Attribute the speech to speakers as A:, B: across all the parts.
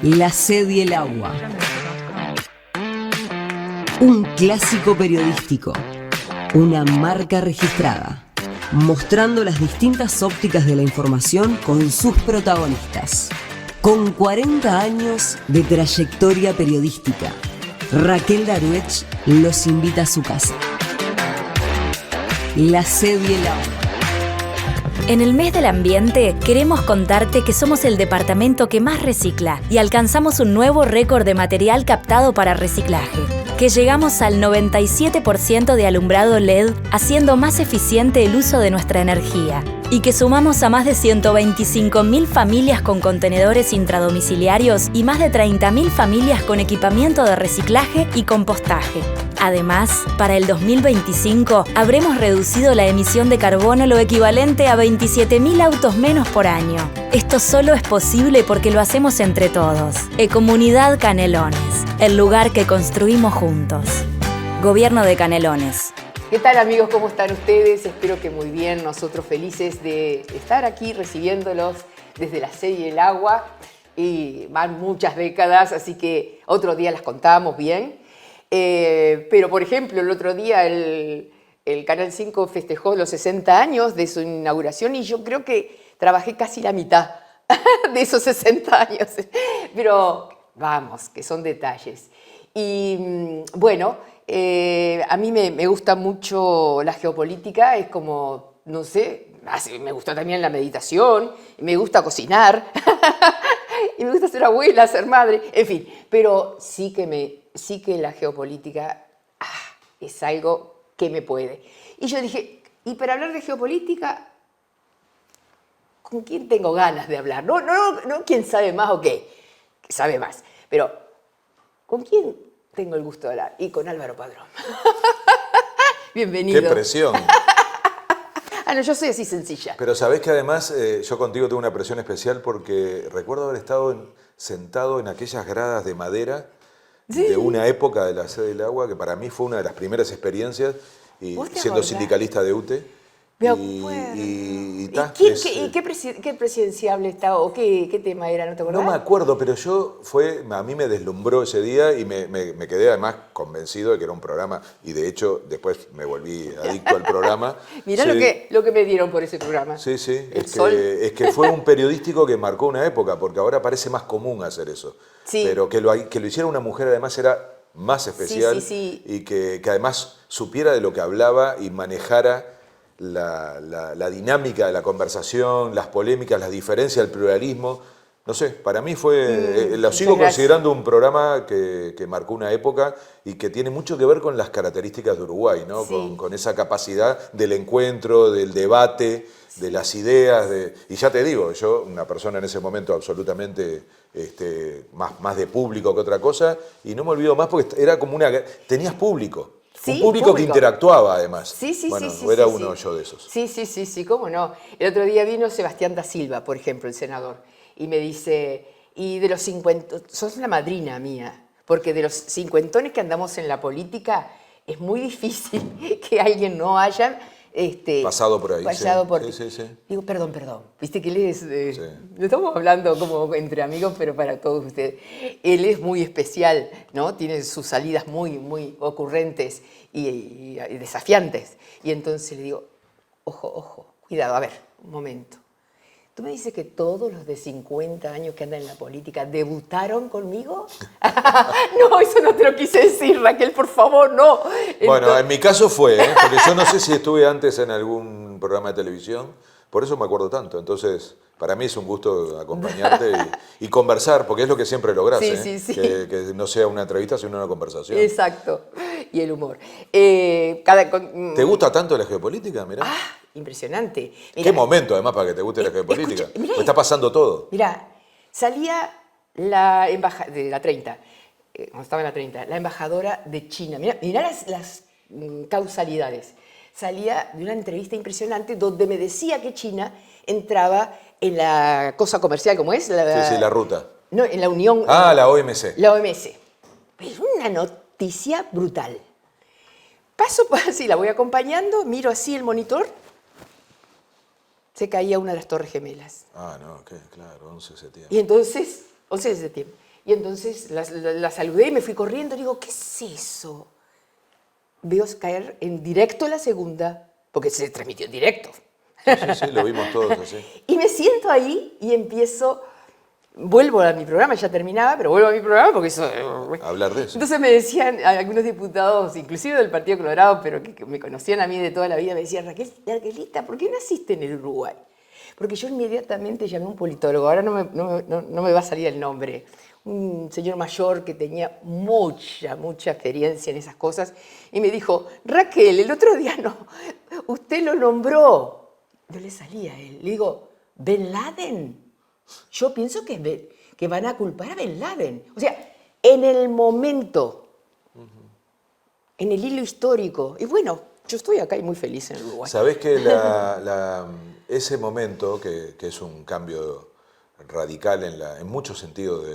A: La sed y el agua. Un clásico periodístico. Una marca registrada. Mostrando las distintas ópticas de la información con sus protagonistas. Con 40 años de trayectoria periodística, Raquel Daruech los invita a su casa. La sed y el agua.
B: En el mes del ambiente queremos contarte que somos el departamento que más recicla y alcanzamos un nuevo récord de material captado para reciclaje, que llegamos al 97% de alumbrado LED, haciendo más eficiente el uso de nuestra energía, y que sumamos a más de 125.000 familias con contenedores intradomiciliarios y más de 30.000 familias con equipamiento de reciclaje y compostaje. Además, para el 2025 habremos reducido la emisión de carbono lo equivalente a 27.000 autos menos por año. Esto solo es posible porque lo hacemos entre todos. Ecomunidad Canelones, el lugar que construimos juntos. Gobierno de Canelones.
C: ¿Qué tal, amigos? ¿Cómo están ustedes? Espero que muy bien. Nosotros felices de estar aquí recibiéndolos desde la sed y el agua. Y van muchas décadas, así que otro día las contamos bien. Pero, por ejemplo, el otro día el Canal 5 festejó los 60 años de su inauguración y yo creo que trabajé casi la mitad de esos 60 años. Pero vamos, que son detalles. Y bueno, a mí me gusta mucho la geopolítica, es como, no sé, me gusta también la meditación, me gusta cocinar, y me gusta ser abuela, ser madre, en fin, pero sí que la geopolítica es algo que me puede. Y yo dije, y para hablar de geopolítica, ¿con quién tengo ganas de hablar? No quién sabe más o qué, que sabe más, pero ¿con quién tengo el gusto de hablar? Y con Álvaro Padrón. Bienvenido.
D: ¡Qué presión!
C: No, yo soy así sencilla.
D: Pero sabés que además yo contigo tengo una presión especial porque recuerdo haber estado sentado en aquellas gradas de madera de una época de la sed del agua que para mí fue una de las primeras experiencias, y siendo sindicalista de UTE.
C: Me acuerdo. ¿Y qué presidenciable estaba o qué tema era? ¿No te acordás?
D: No me acuerdo, pero a mí me deslumbró ese día y me quedé además convencido de que era un programa, y de hecho después me volví adicto al programa.
C: Mirá sí. lo que me dieron por ese programa.
D: Sí, es que fue un periodístico que marcó una época, porque ahora parece más común hacer eso. Sí. Pero que lo hiciera una mujer además era más especial,
C: sí.
D: Y que además supiera de lo que hablaba y manejara la dinámica de la conversación, las polémicas, las diferencias, el pluralismo. No sé, para mí lo sigo considerando un programa que marcó una época y que tiene mucho que ver con las características de Uruguay, ¿no?
C: Sí.
D: Con esa capacidad del encuentro, del debate, de las ideas. Y ya te digo, yo, una persona en ese momento absolutamente más de público que otra cosa, y no me olvido más porque era como tenías público.
C: Sí,
D: un público que interactuaba además. Era uno yo de esos.
C: Sí, cómo no. El otro día vino Sebastián da Silva, por ejemplo, el senador, y me dice, y de los 50, sos la madrina mía, porque de los cincuentones que andamos en la política es muy difícil que alguien no haya
D: pasado por ahí.
C: Sí. Digo, perdón. Viste que él es... No estamos hablando como entre amigos, pero para todos ustedes. Él es muy especial, ¿no? Tiene sus salidas muy ocurrentes y desafiantes. Y entonces le digo, ojo, cuidado, a ver, un momento. ¿Tú me dices que todos los de 50 años que andan en la política debutaron conmigo? No, eso no te lo quise decir, Raquel, por favor, no.
D: Bueno, en mi caso fue, porque yo no sé si estuve antes en algún programa de televisión, por eso me acuerdo tanto. Entonces, para mí es un gusto acompañarte y conversar, porque es lo que siempre lográs,
C: Sí.
D: Que no sea una entrevista, sino una conversación.
C: Exacto, y el humor.
D: ¿Te gusta tanto la geopolítica? Mirá.
C: Impresionante. Mirá,
D: qué momento, además, para que te guste la geopolítica. Pues está pasando todo.
C: Mirá, salía la embajadora de la 30, cuando estaba en la 30, la embajadora de China. Mirá las causalidades. Salía de una entrevista impresionante donde me decía que China entraba en la cosa comercial, ¿cómo es?
D: Sí, la ruta.
C: No, en la Unión...
D: La OMC.
C: La OMC. Es una noticia brutal. Paso así, la voy acompañando, miro así el monitor, se caía una de las Torres Gemelas.
D: Ah, no, claro, 11 de septiembre.
C: Y entonces, 11 de septiembre. Y entonces la saludé y me fui corriendo. Digo, ¿qué es eso? Veo caer en directo la segunda, porque se transmitió en directo.
D: Sí, lo vimos todos así.
C: Y me siento ahí y empiezo, vuelvo a mi programa, ya terminaba, pero vuelvo a mi programa porque eso...
D: Hablar de eso.
C: Entonces me decían algunos diputados, inclusive del Partido Colorado, pero que me conocían a mí de toda la vida, me decían, Raquelita, ¿por qué naciste en el Uruguay? Porque yo inmediatamente llamé a un politólogo, ahora no me va a salir el nombre, un señor mayor que tenía mucha experiencia en esas cosas, y me dijo, Raquel, el otro día usted lo nombró. No le salía a él. Le digo, ¿Bin Laden? Yo pienso que van a culpar a Bin Laden. O sea, en el momento, en el hilo histórico. Y bueno, yo estoy acá y muy feliz en Uruguay.
D: Sabés que ese momento, que es un cambio radical en muchos sentidos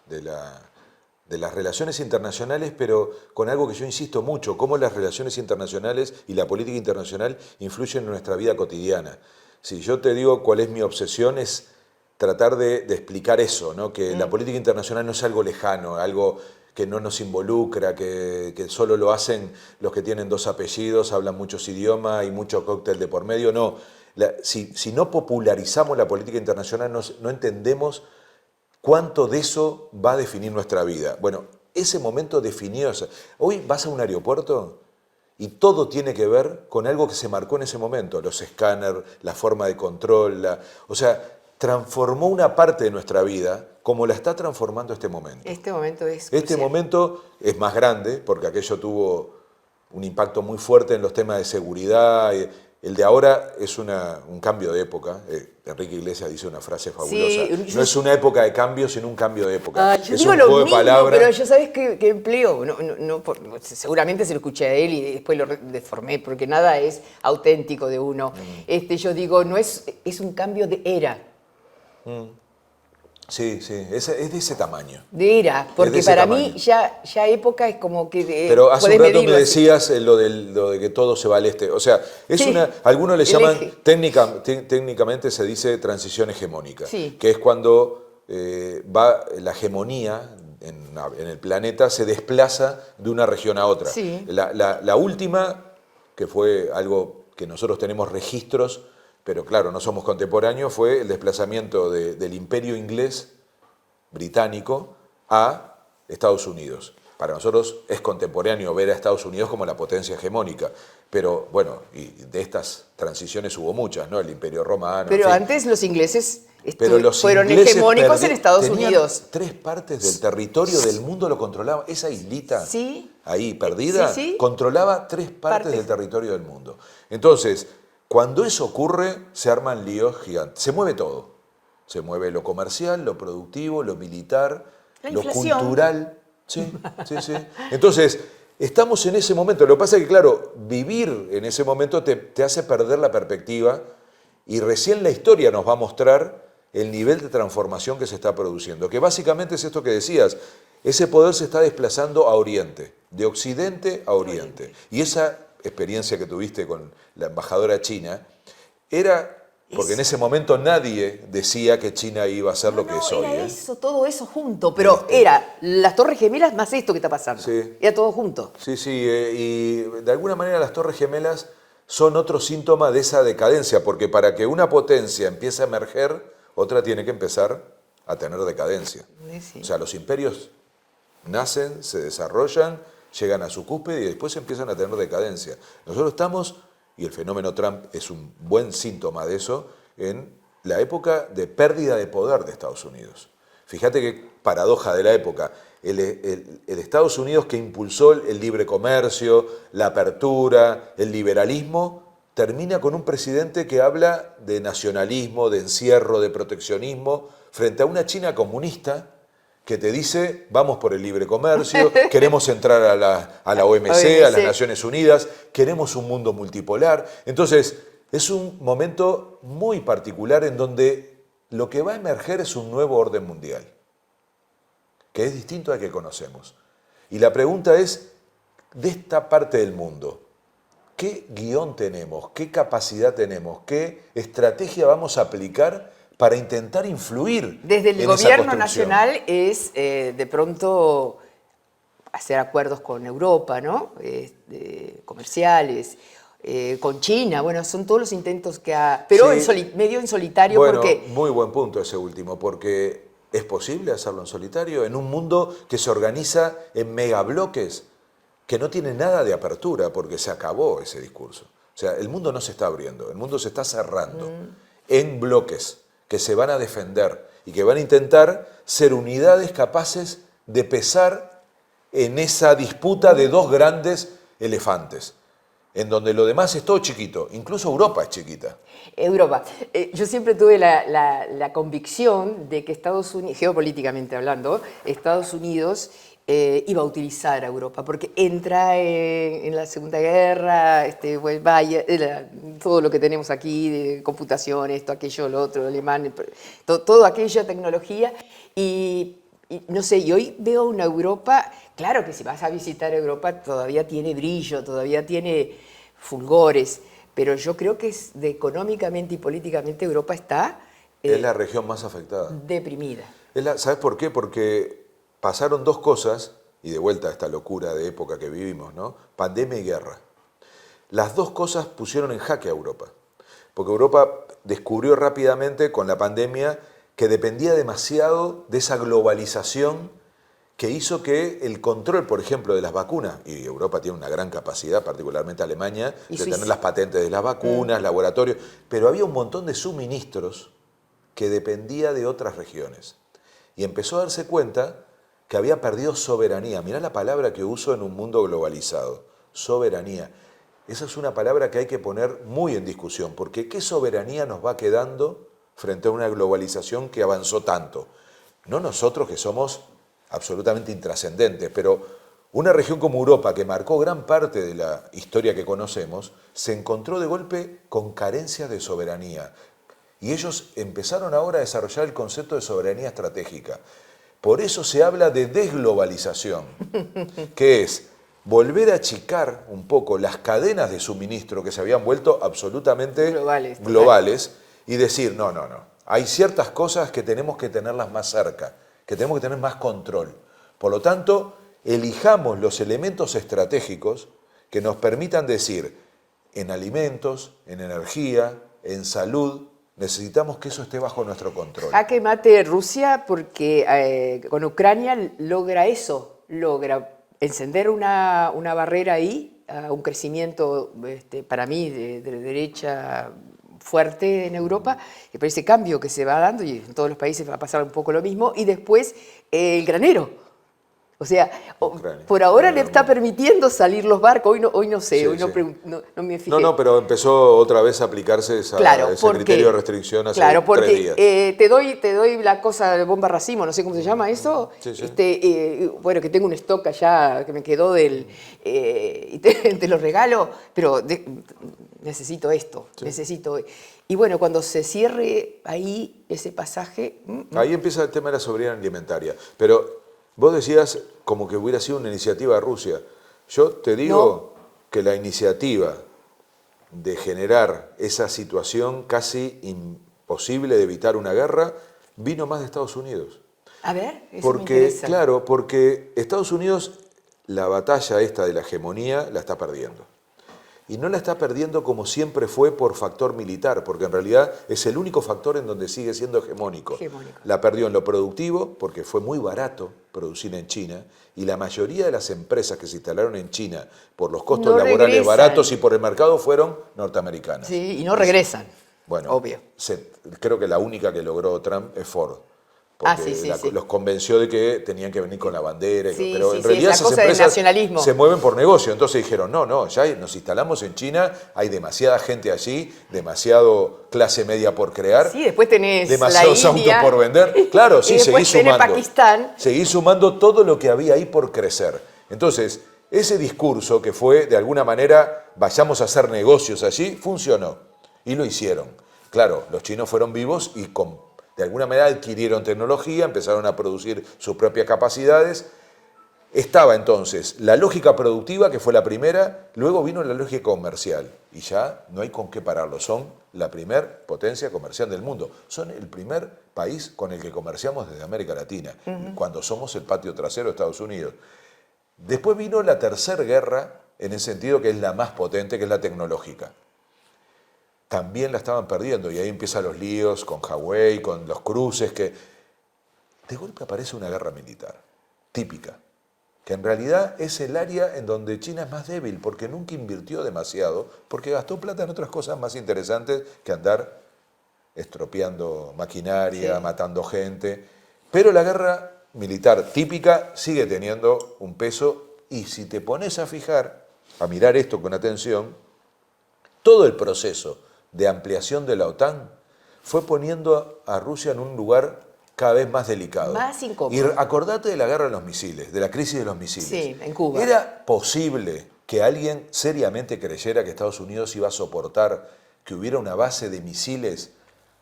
D: de las relaciones internacionales, pero con algo que yo insisto mucho, cómo las relaciones internacionales y la política internacional influyen en nuestra vida cotidiana. Si yo te digo cuál es mi obsesión, es tratar de explicar eso, ¿no? Que la política internacional no es algo lejano, algo que no nos involucra, que solo lo hacen los que tienen 2 apellidos, hablan muchos idiomas y mucho cóctel de por medio. No, si no popularizamos la política internacional, no entendemos cuánto de eso va a definir nuestra vida. Bueno, ese momento definió eso. Hoy vas a un aeropuerto y todo tiene que ver con algo que se marcó en ese momento. Los escáneres, la forma de control, o sea, transformó una parte de nuestra vida como la está transformando este momento.
C: Este momento es
D: Este
C: crucial.
D: momento es más grande porque aquello tuvo un impacto muy fuerte en los temas de seguridad. El de ahora es un cambio de época. Enrique Iglesias dice una frase fabulosa.
C: Sí,
D: no es una época de cambio, sino un cambio de época.
C: Yo
D: es
C: digo
D: un
C: lo
D: juego de
C: mismo,
D: palabras.
C: pero yo sabes qué empleo. Seguramente se lo escuché a él y después lo deformé, porque nada es auténtico de uno. Yo digo, no es un cambio de era.
D: Sí, es de ese tamaño.
C: De era, porque
D: ese
C: para
D: tamaño.
C: mí ya época es como que...
D: Pero hace un
C: podés
D: rato me
C: medirlo así.
D: decías lo de que todo se va al este. O sea,
C: Sí,
D: algunos le
C: el
D: llaman,
C: eje.
D: técnicamente se dice transición hegemónica,
C: Sí.
D: que es cuando va la hegemonía en el planeta, se desplaza de una región a otra.
C: Sí.
D: La última, que fue algo que nosotros tenemos registros, pero claro, no somos contemporáneos, fue el desplazamiento del imperio inglés británico a Estados Unidos. Para nosotros es contemporáneo ver a Estados Unidos como la potencia hegemónica, pero bueno, y de estas transiciones hubo muchas, ¿no? El Imperio Romano.
C: Pero
D: en fin.
C: antes los ingleses
D: Pero los
C: fueron
D: ingleses
C: hegemónicos en Estados
D: tenían
C: Unidos.
D: 3 partes del territorio del mundo lo controlaban. Esa islita
C: Sí.
D: ahí perdida
C: Sí.
D: controlaba 3 partes del territorio del mundo. Entonces, cuando eso ocurre, se arman líos gigantes. Se mueve todo. Se mueve lo comercial, lo productivo, lo militar,
C: La
D: lo
C: inflación.
D: cultural. Sí. Entonces, estamos en ese momento. Lo que pasa es que, claro, vivir en ese momento te hace perder la perspectiva y recién la historia nos va a mostrar el nivel de transformación que se está produciendo. Que básicamente es esto que decías. Ese poder se está desplazando a Oriente, de Occidente a Oriente. Y esa experiencia que tuviste con la embajadora china era porque en ese momento nadie decía que China iba a ser lo que es hoy.
C: Era eso, todo eso junto, pero era las Torres Gemelas más esto que está pasando.
D: Sí.
C: Era todo junto.
D: Sí, y de alguna manera las Torres Gemelas son otro síntoma de esa decadencia, porque para que una potencia empiece a emerger, otra tiene que empezar a tener decadencia.
C: Sí.
D: O sea, los imperios nacen, se desarrollan, llegan a su cúspide y después empiezan a tener decadencia. Nosotros estamos, y el fenómeno Trump es un buen síntoma de eso, en la época de pérdida de poder de Estados Unidos. Fíjate qué paradoja de la época. El Estados Unidos que impulsó el libre comercio, la apertura, el liberalismo, termina con un presidente que habla de nacionalismo, de encierro, de proteccionismo, frente a una China comunista que te dice, vamos por el libre comercio, queremos entrar a la OMC, a las Naciones Unidas, queremos un mundo multipolar. Entonces, es un momento muy particular en donde lo que va a emerger es un nuevo orden mundial, que es distinto al que conocemos. Y la pregunta es, de esta parte del mundo, ¿qué guión tenemos? ¿Qué capacidad tenemos? ¿Qué estrategia vamos a aplicar para intentar influir
C: Desde el
D: en esa
C: gobierno
D: construcción.
C: nacional es de pronto hacer acuerdos con Europa, ¿no? Comerciales, con China, bueno, son todos los intentos que ha... Pero
D: Sí.
C: medio en solitario
D: Bueno,
C: porque...
D: muy buen punto ese último, porque es posible hacerlo en solitario en un mundo que se organiza en megabloques, que no tiene nada de apertura, porque se acabó ese discurso. O sea, el mundo no se está abriendo, el mundo se está cerrando en bloques que se van a defender y que van a intentar ser unidades capaces de pesar en esa disputa de dos grandes elefantes, en donde lo demás es todo chiquito, incluso Europa es chiquita.
C: Europa. Yo siempre tuve la convicción de que Estados Unidos, geopolíticamente hablando, Estados Unidos iba a utilizar a Europa, porque entra en la Segunda Guerra, pues vaya, todo lo que tenemos aquí de computación, esto, aquello, lo otro, alemán, toda aquella tecnología, y no sé, y hoy veo una Europa, claro que si vas a visitar Europa todavía tiene brillo, todavía tiene fulgores, pero yo creo que económicamente y políticamente Europa está
D: Es la región más afectada.
C: deprimida.
D: ¿Sabes por qué? Porque pasaron dos cosas, y de vuelta a esta locura de época que vivimos, ¿no? Pandemia y guerra. Las dos cosas pusieron en jaque a Europa, porque Europa descubrió rápidamente con la pandemia que dependía demasiado de esa globalización que hizo que el control, por ejemplo, de las vacunas, y Europa tiene una gran capacidad, particularmente Alemania,
C: Y
D: de
C: Suiza.
D: tener las patentes de las vacunas, laboratorios, pero había un montón de suministros que dependía de otras regiones. Y empezó a darse cuenta que había perdido soberanía. Mirá la palabra que uso en un mundo globalizado, soberanía. Esa es una palabra que hay que poner muy en discusión, porque ¿qué soberanía nos va quedando frente a una globalización que avanzó tanto? No nosotros que somos absolutamente intrascendentes, pero una región como Europa, que marcó gran parte de la historia que conocemos, se encontró de golpe con carencias de soberanía. Y ellos empezaron ahora a desarrollar el concepto de soberanía estratégica. Por eso se habla de desglobalización, que es volver a achicar un poco las cadenas de suministro que se habían vuelto absolutamente globales y decir, no, hay ciertas cosas que tenemos que tenerlas más cerca, que tenemos que tener más control. Por lo tanto, elijamos los elementos estratégicos que nos permitan decir, en alimentos, en energía, en salud, necesitamos que eso esté bajo nuestro control.
C: Jaque mate Rusia porque con Ucrania logra eso, logra encender una barrera ahí, un crecimiento para mí de derecha fuerte en Europa, y por ese cambio que se va dando, y en todos los países va a pasar un poco lo mismo, y después el granero. O sea,
D: Ucrania.
C: por ahora le está permitiendo salir los barcos, hoy no sé,
D: Sí,
C: hoy
D: sí.
C: no me fijé.
D: No, pero empezó otra vez a aplicarse ese criterio de restricción hace 3 días.
C: Te doy la cosa de bomba racimo, no sé cómo se llama eso.
D: Sí.
C: Bueno, que tengo un stock allá que me quedó y te lo regalo, pero necesito esto, necesito. Y bueno, cuando se cierre ahí ese pasaje...
D: Ahí empieza el tema de la soberanía alimentaria. Pero vos decías como que hubiera sido una iniciativa de Rusia. Yo te digo que la iniciativa de generar esa situación casi imposible de evitar una guerra vino más de Estados Unidos.
C: A ver, eso me
D: Porque,
C: interesa.
D: claro, porque Estados Unidos la batalla esta de la hegemonía la está perdiendo. Y no la está perdiendo como siempre fue por factor militar, porque en realidad es el único factor en donde sigue siendo hegemónico. La perdió en lo productivo, porque fue muy barato producir en China, y la mayoría de las empresas que se instalaron en China por los costos laborales baratos y por el mercado fueron norteamericanas.
C: Sí, y no regresan.
D: Bueno,
C: obvio.
D: Creo que la única que logró Trump es Ford. Porque
C: sí.
D: los convenció de que tenían que venir con la bandera,
C: Sí,
D: pero
C: sí,
D: en realidad
C: es la
D: esas
C: cosa del
D: empresas
C: nacionalismo.
D: se mueven por negocio. Entonces dijeron, no, ya nos instalamos en China, hay demasiada gente allí, demasiado clase media por crear,
C: Sí, después tenés
D: demasiados
C: la India,
D: autos por vender. Claro, sí,
C: y después
D: seguí
C: tenés
D: sumando.
C: Pakistán.
D: Seguí sumando todo lo que había ahí por crecer. Entonces, ese discurso que fue, de alguna manera, vayamos a hacer negocios allí, funcionó. Y lo hicieron. Claro, los chinos fueron vivos y de alguna manera adquirieron tecnología, empezaron a producir sus propias capacidades. estaba entonces la lógica productiva, que fue la primera, luego vino la lógica comercial, y ya no hay con qué pararlo. Son la primer potencia comercial del mundo. Son el primer país con el que comerciamos desde América Latina, cuando somos el patio trasero de Estados Unidos. Después vino la tercera guerra, en el sentido que es la más potente, que es la tecnológica. También la estaban perdiendo, y ahí empiezan los líos con Huawei, con los cruces, que de golpe aparece una guerra militar, típica, que en realidad es el área en donde China es más débil, porque nunca invirtió demasiado, porque gastó plata en otras cosas más interesantes que andar estropeando maquinaria, matando gente. Pero la guerra militar típica sigue teniendo un peso, y si te pones a fijar, a mirar esto con atención, todo el proceso de ampliación de la OTAN fue poniendo a Rusia en un lugar cada vez más delicado.
C: Más incómodo.
D: Y acordate de la guerra de los misiles, de la crisis de los misiles.
C: Sí, en Cuba.
D: ¿Era posible que alguien seriamente creyera que Estados Unidos iba a soportar que hubiera una base de misiles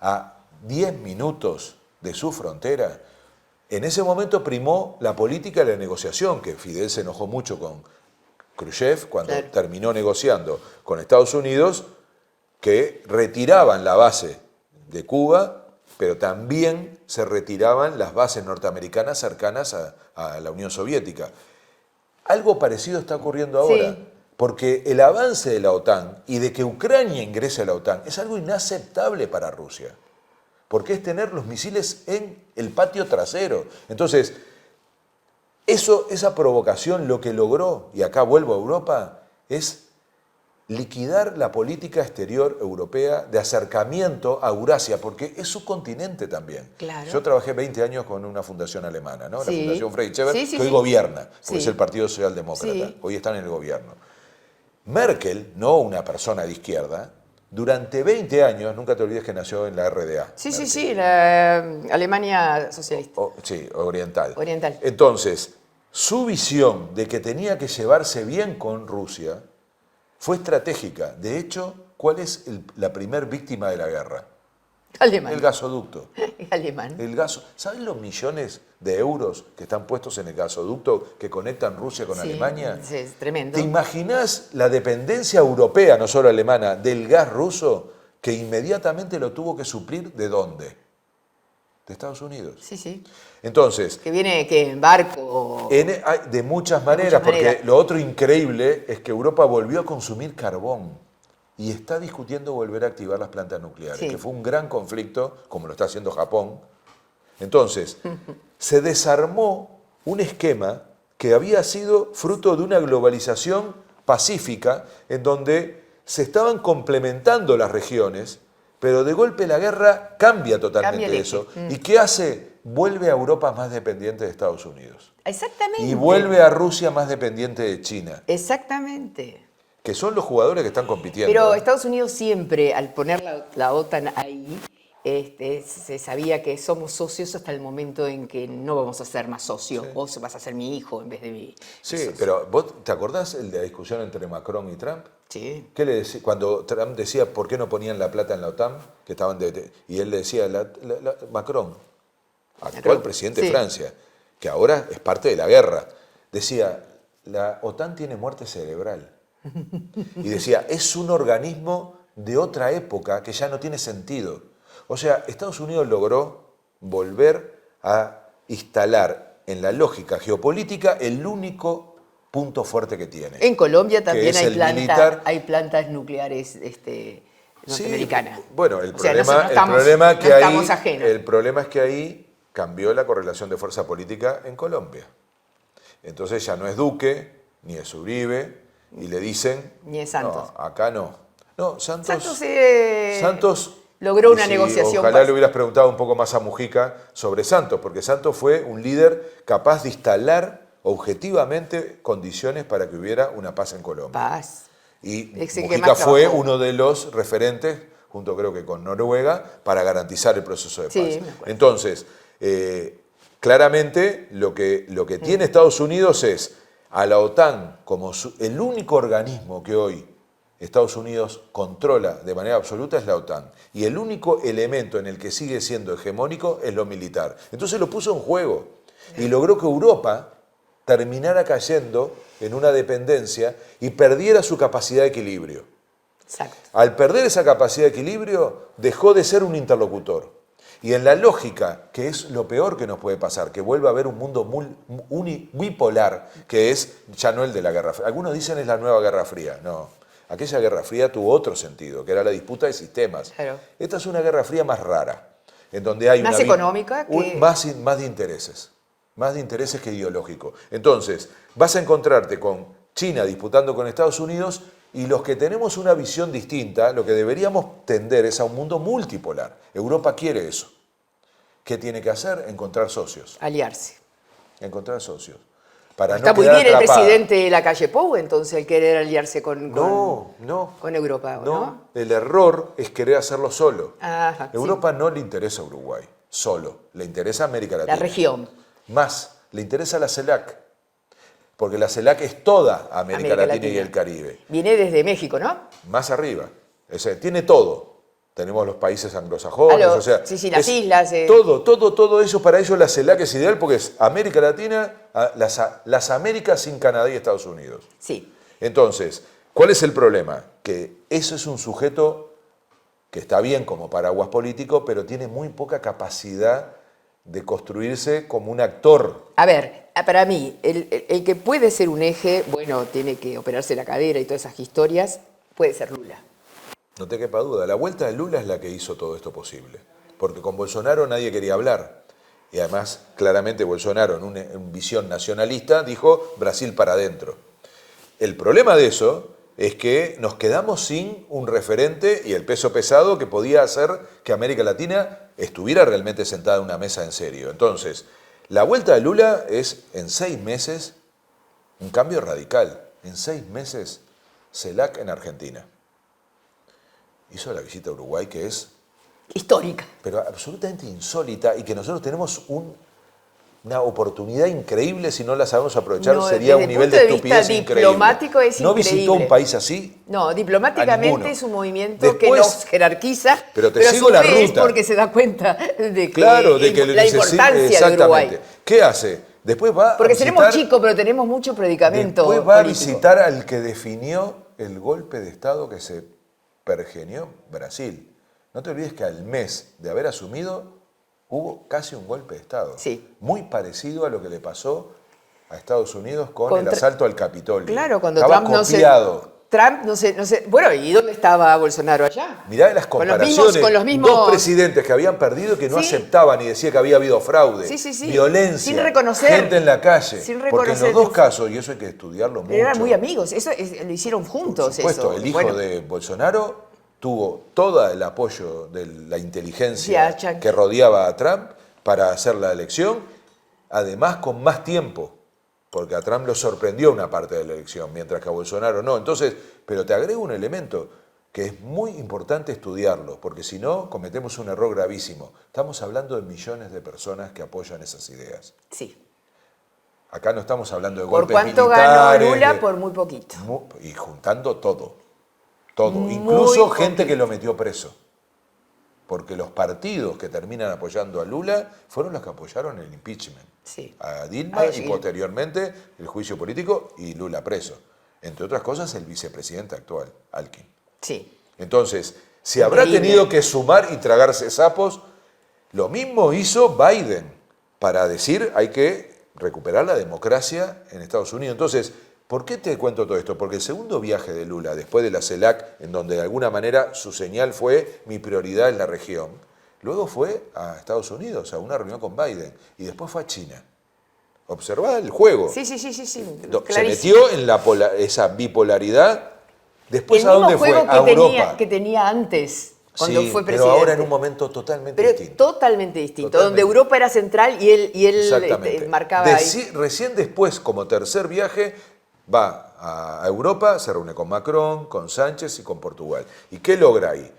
D: a 10 minutos de su frontera? En ese momento primó la política de la negociación, que Fidel se enojó mucho con Khrushchev cuando terminó negociando con Estados Unidos, que retiraban la base de Cuba, pero también se retiraban las bases norteamericanas cercanas a la Unión Soviética. Algo parecido está ocurriendo ahora, porque el avance de la OTAN y de que Ucrania ingrese a la OTAN es algo inaceptable para Rusia, porque es tener los misiles en el patio trasero. Entonces, esa provocación lo que logró, y acá vuelvo a Europa, es liquidar la política exterior europea de acercamiento a Eurasia, porque es su continente también.
C: Claro.
D: Yo trabajé 20 años con una fundación alemana, ¿no?
C: Sí.
D: La Fundación Freichever, que hoy
C: sí.
D: gobierna, porque
C: Sí.
D: es el Partido Socialdemócrata.
C: Sí.
D: Hoy están en el gobierno. Merkel, no una persona de izquierda, durante 20 años, nunca te olvides que nació en la RDA.
C: Sí, la Alemania socialista.
D: Sí, oriental.
C: Oriental.
D: Entonces, su visión de que tenía que llevarse bien con Rusia fue estratégica. De hecho, ¿cuál es la primer víctima de la guerra?
C: Alemán.
D: El gasoducto.
C: Alemán.
D: El gaso. ¿Saben los millones de euros que están puestos en el gasoducto que conectan Rusia con Alemania?
C: Sí, es tremendo.
D: ¿Te imaginas la dependencia europea, no solo alemana, del gas ruso, que inmediatamente lo tuvo que suplir de dónde? De Estados Unidos.
C: Sí.
D: Entonces,
C: Que viene en barco.
D: de muchas maneras, porque lo otro increíble es que Europa volvió a consumir carbón y está discutiendo volver a activar las plantas nucleares, que fue un gran conflicto, como lo está haciendo Japón. Entonces, se desarmó un esquema que había sido fruto de una globalización pacífica, en donde se estaban complementando las regiones, pero de golpe la guerra cambia totalmente eso. ¿Y qué hace? Vuelve a Europa más dependiente de Estados Unidos.
C: Exactamente.
D: Y vuelve a Rusia más dependiente de China.
C: Exactamente.
D: Que son los jugadores que están compitiendo.
C: Pero Estados Unidos siempre, al poner la OTAN ahí, se sabía que somos socios hasta el momento en que no vamos a ser más socios. Sí. Vos vas a ser mi hijo en vez de mi
D: Sí, pero ¿vos te acordás de la discusión entre Macron y Trump?
C: Sí.
D: ¿Qué le decía? Cuando Trump decía por qué no ponían la plata en la OTAN, que estaban y él le decía, Macron, actual presidente de Francia, que ahora es parte de la guerra, decía, la OTAN tiene muerte cerebral. Y decía, es un organismo de otra época que ya no tiene sentido. O sea, Estados Unidos logró volver a instalar en la lógica geopolítica el único punto fuerte que tiene.
C: En Colombia también hay plantas nucleares norteamericanas.
D: Sí, bueno, el problema es que ahí cambió la correlación de fuerza política en Colombia. Entonces ya no es Duque, ni es Uribe, y le dicen...
C: Ni es Santos.
D: No, acá no. No, Santos
C: logró una negociación.
D: Ojalá le hubieras preguntado un poco más a Mujica sobre Santos, porque Santos fue un líder capaz de instalar objetivamente condiciones para que hubiera una paz en Colombia.
C: Paz.
D: Y Mujica fue uno de los referentes, junto creo que con Noruega, para garantizar el proceso de paz.
C: Sí,
D: entonces, claramente lo que tiene Estados Unidos es a la OTAN como el único organismo que hoy Estados Unidos controla de manera absoluta es la OTAN. Y el único elemento en el que sigue siendo hegemónico es lo militar. Entonces lo puso en juego y logró que Europa terminara cayendo en una dependencia y perdiera su capacidad de equilibrio.
C: Exacto.
D: Al perder esa capacidad de equilibrio, dejó de ser un interlocutor. Y en la lógica, que es lo peor que nos puede pasar, que vuelva a haber un mundo bipolar, que es ya no el de la Guerra Fría. Algunos dicen es la nueva Guerra Fría. No, aquella Guerra Fría tuvo otro sentido, que era la disputa de sistemas.
C: Claro.
D: Esta es una Guerra Fría más rara, en donde hay
C: Más económica que...
D: más de intereses. Más de intereses que ideológicos. Entonces, vas a encontrarte con China disputando con Estados Unidos y los que tenemos una visión distinta, lo que deberíamos tender es a un mundo multipolar. Europa quiere eso. ¿Qué tiene que hacer? Encontrar socios.
C: Aliarse.
D: Encontrar socios. Para
C: Está
D: no
C: muy
D: quedar
C: bien el
D: atrapada.
C: presidente Lacalle Pou, entonces, el querer aliarse con Europa, ¿no?
D: No, el error es querer hacerlo solo.
C: Ajá,
D: Europa no le interesa a Uruguay, solo. Le interesa a América Latina.
C: La región.
D: Más, le interesa la CELAC, porque la CELAC es toda América Latina y el Caribe.
C: Viene desde México, ¿no?
D: Más arriba. O sea, tiene todo. Tenemos los países anglosajones, o sea...
C: Sí, las islas.
D: Todo eso, para ellos la CELAC es ideal porque es América Latina, las Américas sin Canadá y Estados Unidos.
C: Sí.
D: Entonces, ¿cuál es el problema? Que eso es un sujeto que está bien como paraguas político, pero tiene muy poca capacidad de construirse como un actor.
C: A ver, para mí, el que puede ser un eje, bueno, tiene que operarse la cadera y todas esas historias, puede ser Lula.
D: No te quepa duda, la vuelta de Lula es la que hizo todo esto posible. Porque con Bolsonaro nadie quería hablar. Y además, claramente Bolsonaro, en una visión nacionalista, dijo Brasil para adentro. El problema de eso es que nos quedamos sin un referente y el peso pesado que podía hacer que América Latina estuviera realmente sentada en una mesa en serio. Entonces, la vuelta de Lula es, en 6 meses, un cambio radical. En 6 meses, CELAC en Argentina. Hizo la visita a Uruguay, que es...
C: Histórica.
D: Pero absolutamente insólita, y que nosotros tenemos una oportunidad increíble, si no la sabemos aprovechar,
C: No,
D: sería un
C: desde el
D: nivel
C: punto
D: de
C: de vista
D: estupidez increíble.
C: diplomático es
D: ¿No
C: increíble.
D: visitó un país así?
C: No,
D: A
C: diplomáticamente
D: ninguno.
C: es un movimiento
D: Después,
C: que nos jerarquiza,
D: pero te
C: a
D: sigo
C: su
D: la
C: vez
D: ruta.
C: porque se da cuenta de que,
D: Claro, de que
C: la importancia de
D: exactamente.
C: Uruguay.
D: ¿Qué hace? Después va
C: Porque
D: a
C: seremos
D: visitar,
C: chicos, pero tenemos mucho predicamento
D: después va a
C: político.
D: visitar al que definió el golpe de Estado que se pergenió Brasil. No te olvides que al mes de haber asumido hubo casi un golpe de Estado.
C: Sí.
D: Muy parecido a lo que le pasó a Estados Unidos con el asalto al Capitolio.
C: Claro, cuando
D: estaba
C: Trump
D: copiado.
C: no sé. Bueno, ¿y dónde estaba Bolsonaro allá?
D: Mirá las comparaciones.
C: Con los mismos...
D: Dos presidentes que habían perdido que no
C: Sí.
D: aceptaban y decía que había habido fraude,
C: Sí.
D: violencia,
C: Sin reconocer.
D: gente en la calle.
C: Sin
D: Porque en
C: reconocer.
D: los dos casos, y eso hay que estudiarlo mucho.
C: Eran muy amigos, lo hicieron juntos.
D: Por supuesto,
C: eso.
D: el hijo
C: Bueno,
D: de Bolsonaro tuvo todo el apoyo de la inteligencia
C: Sí,
D: que rodeaba a Trump para hacer la elección, además con más tiempo, porque a Trump lo sorprendió una parte de la elección, mientras que a Bolsonaro no. Entonces, pero te agrego un elemento que es muy importante estudiarlo, porque si no, cometemos un error gravísimo. Estamos hablando de millones de personas que apoyan esas ideas.
C: sí.
D: Acá no estamos hablando de
C: ¿Por
D: golpes
C: cuánto
D: militares.
C: ganó Lula? Por muy poquito.
D: Y juntando todo. Todo.
C: Muy
D: Incluso
C: poquito.
D: gente que lo metió preso. Porque los partidos que terminan apoyando a Lula fueron los que apoyaron el impeachment.
C: Sí.
D: A Dilma y posteriormente el juicio político y Lula preso. Entre otras cosas, el vicepresidente actual, Alkin.
C: Sí.
D: Entonces, si habrá
C: Increíble.
D: tenido que sumar y tragarse sapos, lo mismo hizo Biden para decir hay que recuperar la democracia en Estados Unidos. Entonces, ¿por qué te cuento todo esto? Porque el segundo viaje de Lula, después de la CELAC, en donde de alguna manera su señal fue mi prioridad en la región, luego fue a Estados Unidos, a una reunión con Biden, y después fue a China. Observá el juego.
C: Sí.
D: Se
C: Clarísimo.
D: metió en esa bipolaridad. Después,
C: El
D: ¿a
C: mismo
D: dónde fue?
C: juego
D: A Europa.
C: que tenía antes, cuando
D: Sí,
C: fue
D: pero
C: presidente.
D: ahora en un momento totalmente
C: Pero
D: distinto.
C: totalmente distinto,
D: Totalmente.
C: donde Europa era central y él
D: Exactamente.
C: marcaba ahí.
D: Recién después, como tercer viaje, va a Europa, se reúne con Macron, con Sánchez y con Portugal. ¿Y qué logra ahí?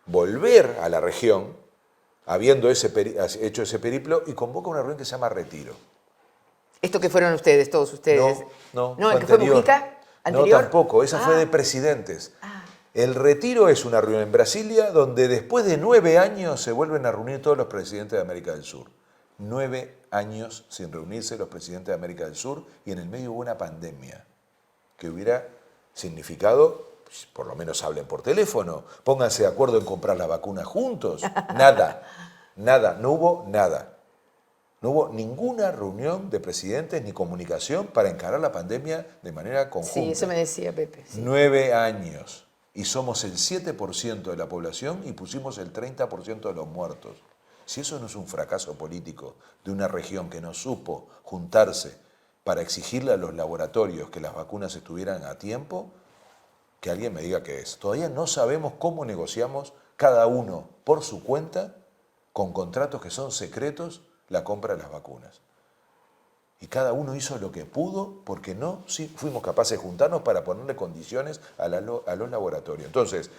D: Volver a la región, habiendo hecho ese periplo, y convoca una reunión que se llama Retiro.
C: Esto que fueron ustedes, todos ustedes.
D: No,
C: ¿El que fue
D: anterior.
C: Mujica? ¿Anterior?
D: No, tampoco, esa fue de presidentes. El Retiro es una reunión en Brasilia donde después de 9 años se vuelven a reunir todos los presidentes de América del Sur. 9 años sin reunirse los presidentes de América del Sur y en el medio hubo una pandemia que hubiera significado, por lo menos hablen por teléfono, pónganse de acuerdo en comprar la vacuna juntos. Nada, no hubo nada. No hubo ninguna reunión de presidentes ni comunicación para encarar la pandemia de manera conjunta.
C: Sí, eso me decía Pepe. Sí.
D: 9 años. Y somos el 7% de la población y pusimos el 30% de los muertos. Si eso no es un fracaso político de una región que no supo juntarse para exigirle a los laboratorios que las vacunas estuvieran a tiempo, que alguien me diga qué es. Todavía no sabemos cómo negociamos cada uno por su cuenta, con contratos que son secretos, la compra de las vacunas. Y cada uno hizo lo que pudo porque no fuimos capaces de juntarnos para ponerle condiciones a los laboratorios. Entonces,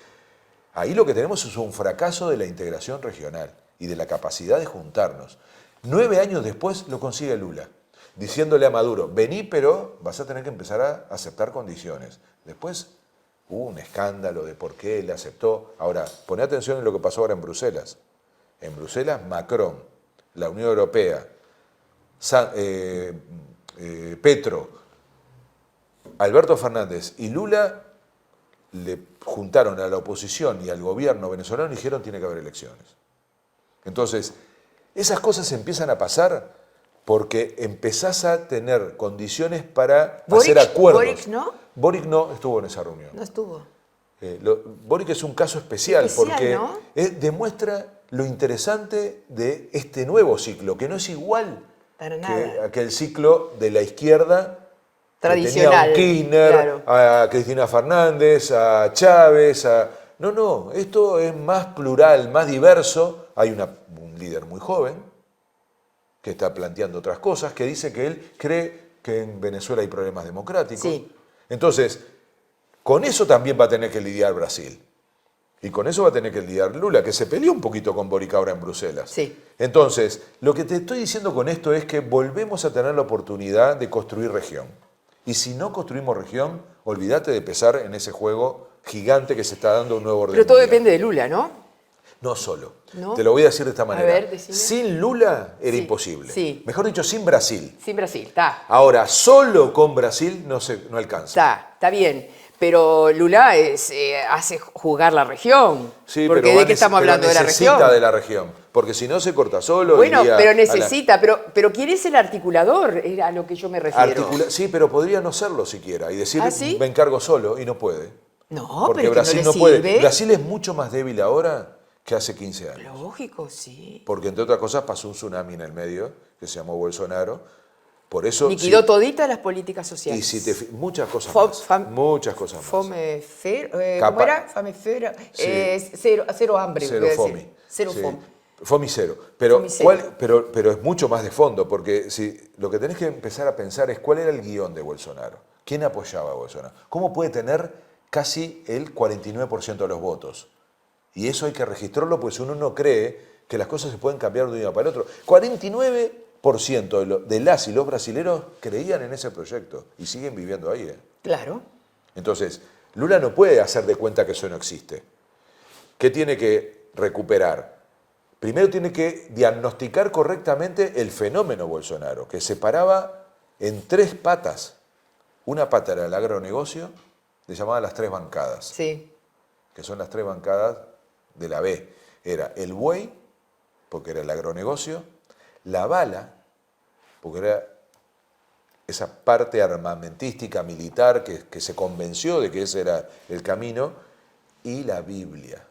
D: ahí lo que tenemos es un fracaso de la integración regional y de la capacidad de juntarnos. 9 años después lo consigue Lula, diciéndole a Maduro, vení, pero vas a tener que empezar a aceptar condiciones. Después hubo un escándalo de por qué él aceptó. Ahora, poné atención en lo que pasó ahora en Bruselas. En Bruselas, Macron, la Unión Europea, Petro, Alberto Fernández y Lula le juntaron a la oposición y al gobierno venezolano y dijeron tiene que haber elecciones. Entonces, esas cosas empiezan a pasar porque empezás a tener condiciones para hacer acuerdos.
C: Boric, ¿no?
D: Boric no estuvo en esa reunión.
C: No estuvo.
D: Boric es un caso especial porque
C: ¿no?
D: demuestra lo interesante de este nuevo ciclo, que no es igual que aquel ciclo de la izquierda
C: tradicional.
D: Que tenía a Kirchner,
C: claro,
D: a Cristina Fernández, a Chávez. No, esto es más plural, más diverso. Hay un líder muy joven que está planteando otras cosas, que dice que él cree que en Venezuela hay problemas democráticos.
C: Sí.
D: Entonces, con eso también va a tener que lidiar Brasil. Y con eso va a tener que lidiar Lula, que se peleó un poquito con Boric ahora en Bruselas.
C: Sí.
D: Entonces, lo que te estoy diciendo con esto es que volvemos a tener la oportunidad de construir región. Y si no construimos región, olvídate de pesar en ese juego gigante que se está dando un nuevo orden
C: Pero todo
D: mundial.
C: depende de Lula, ¿no?
D: No solo.
C: ¿No?
D: Te lo voy a decir de esta manera.
C: ver, decime.
D: Sin Lula era
C: Sí,
D: imposible.
C: sí.
D: Mejor dicho, sin Brasil.
C: Sin Brasil, está.
D: Ahora, solo con Brasil no alcanza.
C: Está bien. Pero Lula hace jugar la región.
D: Sí,
C: porque
D: pero
C: ¿de qué estamos hablando? ¿De la región?
D: Necesita de la región, porque si no se corta solo.
C: Bueno,
D: iría
C: pero
D: a
C: necesita. Pero ¿quién es el articulador? Era a lo que yo me refiero.
D: sí, pero podría no serlo siquiera y decir,
C: ¿Ah, sí?
D: me encargo solo, y no puede.
C: No,
D: Porque
C: pero
D: Brasil
C: que
D: no
C: le
D: puede.
C: sirve.
D: Brasil es mucho más débil ahora que hace 15 años.
C: Lógico, sí.
D: Porque entre otras cosas pasó un tsunami en el medio que se llamó Bolsonaro. Por eso,
C: Liquidó toditas las políticas sociales.
D: Y muchas cosas más. Muchas cosas más.
C: ¿Cómo era? Famefera.
D: Sí.
C: Cero hambre.
D: Cero
C: voy a decir.
D: FOMI.
C: Cero
D: Sí.
C: FOMI.
D: FOMI cero. Pero,
C: FOMI cero.
D: pero es mucho más de fondo, porque lo que tenés que empezar a pensar es cuál era el guión de Bolsonaro. ¿Quién apoyaba a Bolsonaro? ¿Cómo puede tener casi el 49% de los votos? Y eso hay que registrarlo, porque si uno no cree que las cosas se pueden cambiar de un día para el otro. 49% de las y los brasileros creían en ese proyecto y siguen viviendo ahí.
C: Claro.
D: Entonces, Lula no puede hacer de cuenta que eso no existe. ¿Qué tiene que recuperar? Primero tiene que diagnosticar correctamente el fenómeno Bolsonaro, que se paraba en 3 patas. Una pata era el agronegocio, le llamaban las 3 bancadas,
C: Sí.
D: que son las 3 bancadas de la B. Era el buey, porque era el agronegocio, la bala, porque era esa parte armamentística, militar, que se convenció de que ese era el camino, y la Biblia.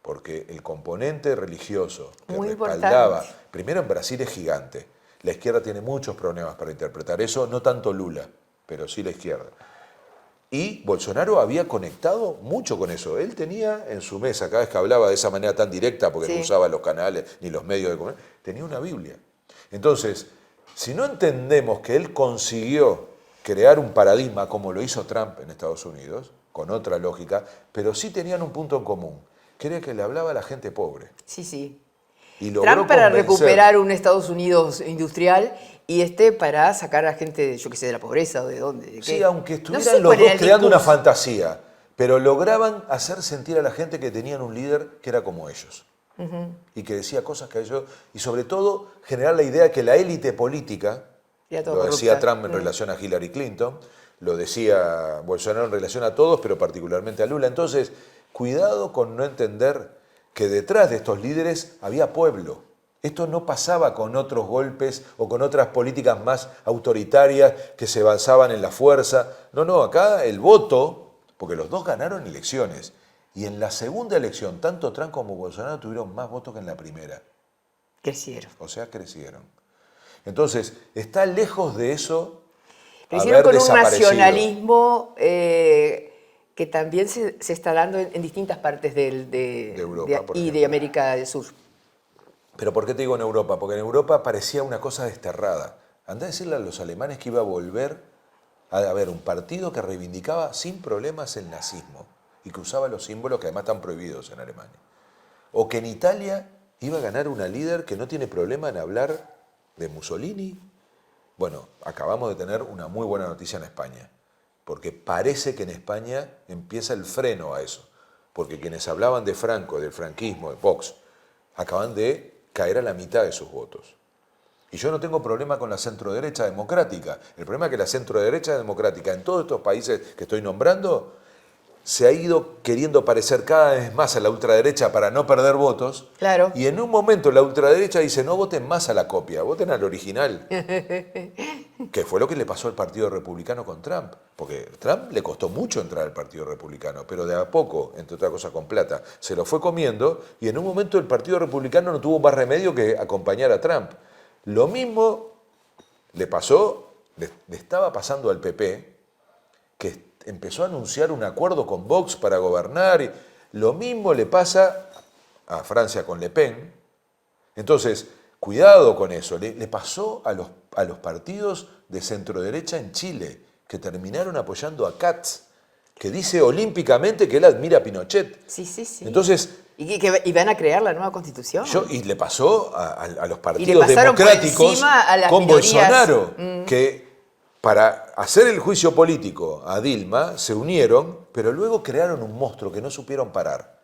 D: Porque el componente religioso que
C: Muy
D: respaldaba,
C: importante.
D: primero en Brasil es gigante, la izquierda tiene muchos problemas para interpretar eso, no tanto Lula, pero sí la izquierda. Y Bolsonaro había conectado mucho con eso. Él tenía en su mesa, cada vez que hablaba de esa manera tan directa, porque
C: Sí.
D: no usaba los canales ni los medios de comunicación, tenía una Biblia. Entonces, si no entendemos que él consiguió crear un paradigma como lo hizo Trump en Estados Unidos, con otra lógica, pero sí tenían un punto en común, que era que le hablaba a la gente pobre.
C: Sí.
D: Y logró
C: Trump para
D: convencer.
C: recuperar un Estados Unidos industrial y para sacar a la gente, yo qué sé, de la pobreza o de dónde. ¿De qué?
D: Sí, aunque
C: No
D: estuvieran
C: sé
D: los
C: cuál
D: dos
C: era el
D: creando una
C: discurso.
D: fantasía, pero lograban hacer sentir a la gente que tenían un líder que era como ellos. y que decía cosas que yo... Y sobre todo generar la idea que la élite política, lo decía Trump en relación a Hillary Clinton, lo decía Bolsonaro en relación a todos, pero particularmente a Lula. Entonces, cuidado con no entender que detrás de estos líderes había pueblo. Esto no pasaba con otros golpes o con otras políticas más autoritarias que se basaban en la fuerza. No, acá el voto, porque los dos ganaron elecciones, y en la segunda elección, tanto Trump como Bolsonaro tuvieron más votos que en la primera.
C: Crecieron.
D: O sea, crecieron. Entonces, está lejos de eso
C: crecieron
D: haber
C: con un
D: desaparecido.
C: Nacionalismo que también se está dando en distintas partes de
D: Europa, por
C: y
D: ejemplo.
C: de América del Sur.
D: Pero ¿por qué te digo en Europa? Porque en Europa parecía una cosa desterrada. Andá a decirle a los alemanes que iba a volver a haber un partido que reivindicaba sin problemas el nazismo y que usaba los símbolos que además están prohibidos en Alemania. O que en Italia iba a ganar una líder que no tiene problema en hablar de Mussolini. Bueno, acabamos de tener una muy buena noticia en España, porque parece que en España empieza el freno a eso, porque quienes hablaban de Franco, del franquismo, de Vox, acaban de caer a la mitad de sus votos. Y yo no tengo problema con la centroderecha democrática. El problema es que la centroderecha democrática en todos estos países que estoy nombrando se ha ido queriendo parecer cada vez más a la ultraderecha para no perder votos.
C: Claro.
D: Y en un momento la ultraderecha dice, no voten más a la copia, voten al original. Que fue lo que le pasó al Partido Republicano con Trump. Porque Trump le costó mucho entrar al Partido Republicano, pero de a poco, entre otras cosas con plata, se lo fue comiendo y en un momento el Partido Republicano no tuvo más remedio que acompañar a Trump. Lo mismo le pasó, le estaba pasando al PP, que empezó a anunciar un acuerdo con Vox para gobernar. Lo mismo le pasa a Francia con Le Pen. Entonces, cuidado con eso. Le pasó a los partidos de centroderecha en Chile, que terminaron apoyando a Katz, que dice olímpicamente que él admira a Pinochet.
C: Sí.
D: Entonces,
C: ¿Y van a crear la nueva constitución?
D: y le pasó a los
C: Y
D: partidos
C: le pasaron por
D: democráticos
C: encima a las
D: con
C: minorías.
D: Bolsonaro, que para hacer el juicio político a Dilma se unieron, pero luego crearon un monstruo que no supieron parar.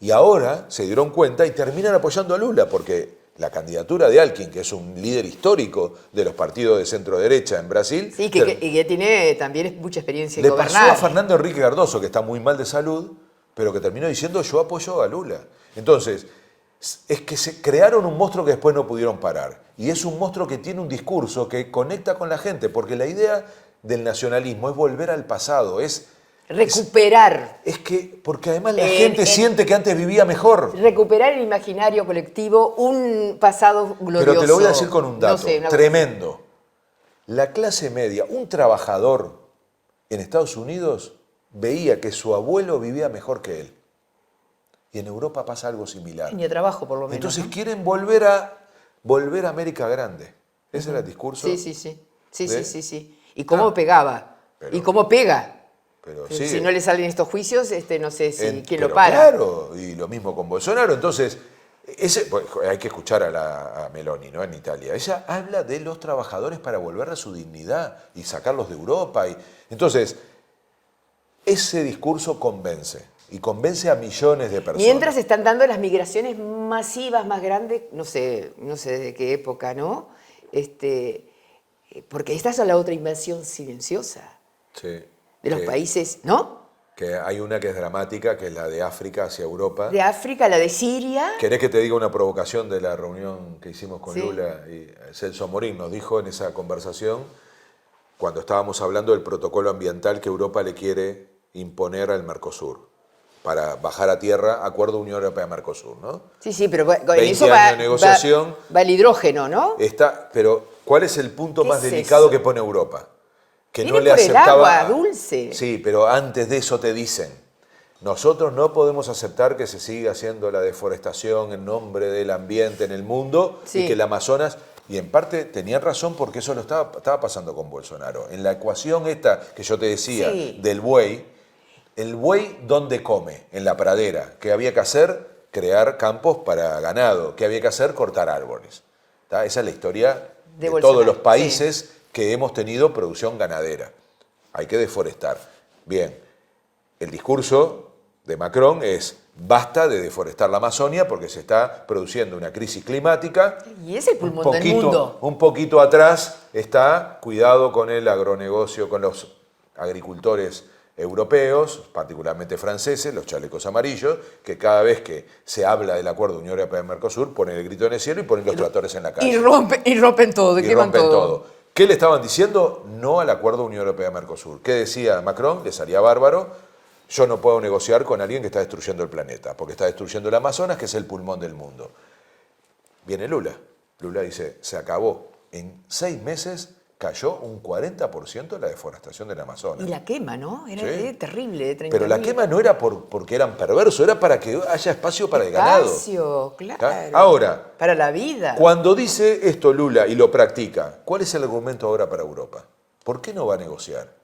D: Y ahora se dieron cuenta y terminan apoyando a Lula, porque la candidatura de Alckmin, que es un líder histórico de los partidos de centro-derecha en Brasil...
C: Sí, que tiene también mucha experiencia en
D: le
C: gobernar.
D: pasó a Fernando Enrique Cardoso, que está muy mal de salud, pero que terminó diciendo yo apoyo a Lula. Entonces, es que se crearon un monstruo que después no pudieron parar. Y es un monstruo que tiene un discurso que conecta con la gente, porque la idea del nacionalismo es volver al pasado, es...
C: Recuperar.
D: Es que, porque además la gente siente que antes vivía mejor.
C: Recuperar el imaginario colectivo, un pasado glorioso.
D: Pero te lo voy a decir con un dato
C: No sé,
D: tremendo. La clase media, un trabajador en Estados Unidos veía que su abuelo vivía mejor que él. Y en Europa pasa algo similar.
C: Ni trabajo, por lo menos.
D: Entonces
C: ¿no?
D: quieren volver a América Grande. Ese era el discurso.
C: Sí. ¿Y cómo pegaba?
D: Pero-
C: ¿Y cómo pega?
D: Pero
C: Si
D: sí,
C: no le salen estos juicios, no sé quién
D: pero
C: lo para.
D: Claro, y lo mismo con Bolsonaro. Entonces, hay que escuchar a Meloni, ¿no? En Italia. Ella habla de los trabajadores para volver a su dignidad y sacarlos de Europa. Entonces, ese discurso convence. Y convence a millones de personas.
C: Mientras se están dando las migraciones masivas más grandes, no sé de qué época, ¿no? Porque esta es la otra invasión silenciosa
D: Sí.
C: de los países, ¿no?
D: Que hay una que es dramática, que es la de África hacia Europa.
C: De África, la de Siria.
D: ¿Querés que te diga una provocación de la reunión que hicimos con
C: Sí.
D: Lula? Y Celso Amorín nos dijo en esa conversación, cuando estábamos hablando del protocolo ambiental que Europa le quiere imponer al Mercosur, para bajar a tierra acuerdo Unión Europea-Mercosur, ¿no?
C: Sí, pero en
D: 20
C: eso
D: años de negociación.
C: va el hidrógeno, ¿no?
D: Pero, ¿cuál es el punto
C: ¿Qué
D: más
C: es
D: delicado
C: eso?
D: que pone Europa? Que
C: Viene
D: no le
C: por el
D: aceptaba.
C: agua dulce.
D: Sí, pero antes de eso te dicen, nosotros no podemos aceptar que se siga haciendo la deforestación en nombre del ambiente en el mundo
C: Sí.
D: y que el Amazonas, y en parte tenían razón porque eso lo estaba pasando con Bolsonaro. En la ecuación esta que yo te decía
C: Sí.
D: del buey, el buey ¿dónde come? En la pradera. ¿Qué había que hacer? Crear campos para ganado. ¿Qué había que hacer? Cortar árboles. ¿Tá? Esa es la historia de
C: Bolsonaro,
D: todos los países que hemos tenido producción ganadera. Hay que deforestar. Bien, el discurso de Macron es basta de deforestar la Amazonia porque se está produciendo una crisis climática.
C: Y es el pulmón del mundo.
D: Un poquito atrás está, cuidado con el agronegocio, con los agricultores europeos, particularmente franceses, los chalecos amarillos, que cada vez que se habla del acuerdo Unión Europea-Mercosur ponen el grito en el cielo y ponen los tractores en la calle.
C: Y rompen todo, y queman
D: rompen
C: todo.
D: ¿Qué le estaban diciendo? No al acuerdo Unión Europea-Mercosur. ¿Qué decía Macron? Les haría bárbaro. Yo no puedo negociar con alguien que está destruyendo el planeta, porque está destruyendo el Amazonas, que es el pulmón del mundo. Viene Lula. Lula dice, se acabó. En 6 meses cayó un 40% la deforestación del Amazonas.
C: Y la quema, ¿no? Era terrible.
D: Pero la quema no era porque eran perversos, era para que haya espacio para el ganado.
C: Espacio, claro.
D: Ahora,
C: para la vida.
D: Cuando dice esto Lula y lo practica, ¿cuál es el argumento ahora para Europa? ¿Por qué no va a negociar?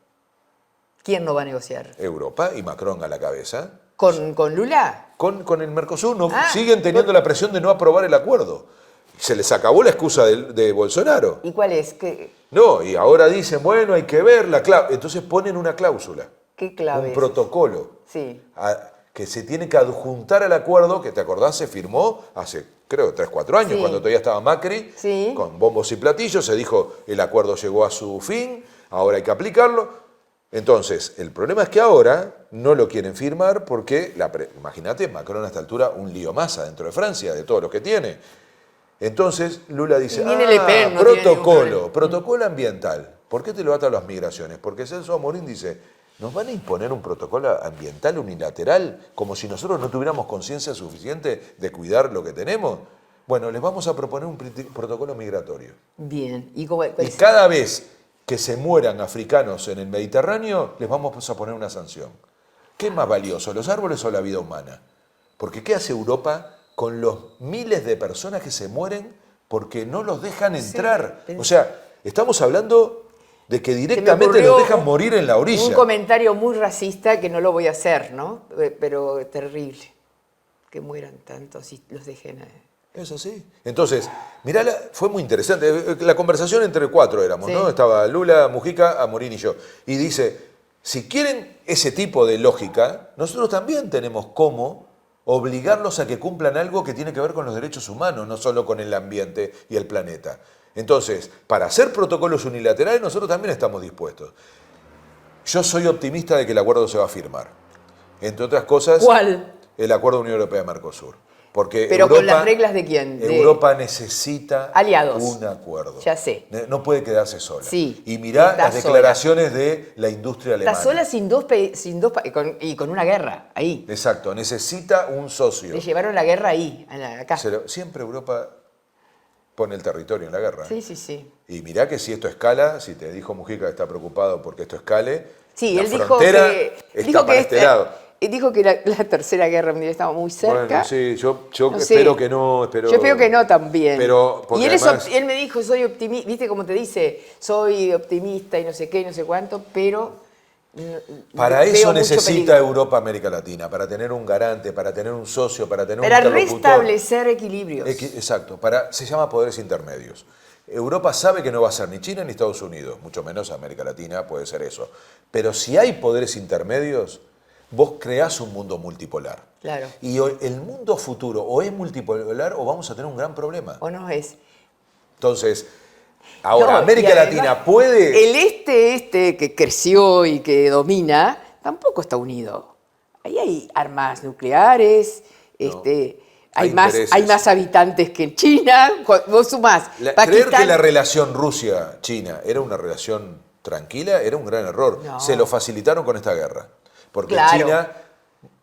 C: ¿Quién no va a negociar?
D: Europa y Macron a la cabeza.
C: ¿Con Lula?
D: Con el Mercosur. Siguen teniendo la presión de no aprobar el acuerdo. Se les acabó la excusa de Bolsonaro.
C: ¿Y cuál es?
D: No, y ahora dicen, bueno, hay que ver la cláusula. Entonces ponen una cláusula.
C: ¿Qué clave?
D: Un protocolo.
C: Sí.
D: Que se tiene que adjuntar al acuerdo que, ¿te acordás? Se firmó hace, creo, 3, 4 años, cuando todavía estaba Macri, con bombos y platillos. Se dijo, el acuerdo llegó a su fin, ahora hay que aplicarlo. Entonces, el problema es que ahora no lo quieren firmar porque, imagínate, Macron a esta altura un lío más adentro de Francia, de todos los que tiene. Entonces, Lula dice,
C: Le Pen, no
D: protocolo ambiental. ¿Por qué te lo atan las migraciones? Porque Celso Amorín dice, ¿nos van a imponer un protocolo ambiental unilateral como si nosotros no tuviéramos conciencia suficiente de cuidar lo que tenemos? Bueno, les vamos a proponer un protocolo migratorio.
C: Bien.
D: Y cada vez que se mueran africanos en el Mediterráneo, les vamos a poner una sanción. ¿Qué es más valioso, los árboles o la vida humana? Porque ¿qué hace Europa con los miles de personas que se mueren porque no los dejan entrar? O sea, estamos hablando de que directamente los dejan morir en la orilla.
C: Un comentario muy racista que no lo voy a hacer, ¿no? Pero terrible. Que mueran tantos y los dejen...
D: Es así. Entonces, mirá, fue muy interesante. La conversación entre 4 éramos, ¿no? Estaba Lula, Mujica, Amorín y yo. Y dice, si quieren ese tipo de lógica, nosotros también tenemos cómo obligarlos a que cumplan algo que tiene que ver con los derechos humanos, no solo con el ambiente y el planeta. Entonces, para hacer protocolos unilaterales, nosotros también estamos dispuestos. Yo soy optimista de que el acuerdo se va a firmar. Entre otras cosas,
C: ¿cuál?
D: El acuerdo Unión Europea-Mercosur. Porque
C: ¿pero Europa, con las reglas de quién?
D: Europa necesita
C: aliados.
D: Un acuerdo.
C: Ya sé.
D: No puede quedarse sola.
C: Sí.
D: Y mirá las declaraciones de la industria alemana.
C: Está sola sin dos y con una guerra ahí.
D: Exacto. Necesita un socio.
C: Le llevaron la guerra ahí, acá.
D: Siempre Europa pone el territorio en la guerra.
C: Sí, sí, sí.
D: Y mirá que si esto escala, si te dijo Mujica que está preocupado porque esto escale,
C: sí,
D: la
C: él
D: frontera está para este lado.
C: Dijo que la Tercera Guerra Mundial estaba muy cerca.
D: Bueno, sí, yo no espero que no.
C: Yo espero que no también.
D: Pero,
C: y él me dijo, soy optimista, viste cómo te dice, soy optimista y no sé qué, no sé cuánto, pero...
D: Para eso necesita Europa América Latina, para tener un garante, para tener un socio, para tener un interlocutor.
C: Para restablecer equilibrios.
D: Exacto, se llama poderes intermedios. Europa sabe que no va a ser ni China ni Estados Unidos, mucho menos América Latina puede ser eso. Pero si hay poderes intermedios, vos creás un mundo multipolar.
C: Claro.
D: Y el mundo futuro o es multipolar o vamos a tener un gran problema.
C: O no es.
D: Entonces, ahora, América Latina puede...
C: El este que creció y que domina, tampoco está unido. Ahí hay armas nucleares, hay más habitantes que en China. Vos sumás.
D: Creer que la relación Rusia-China era una relación tranquila era un gran error. No. Se lo facilitaron con esta guerra. Porque China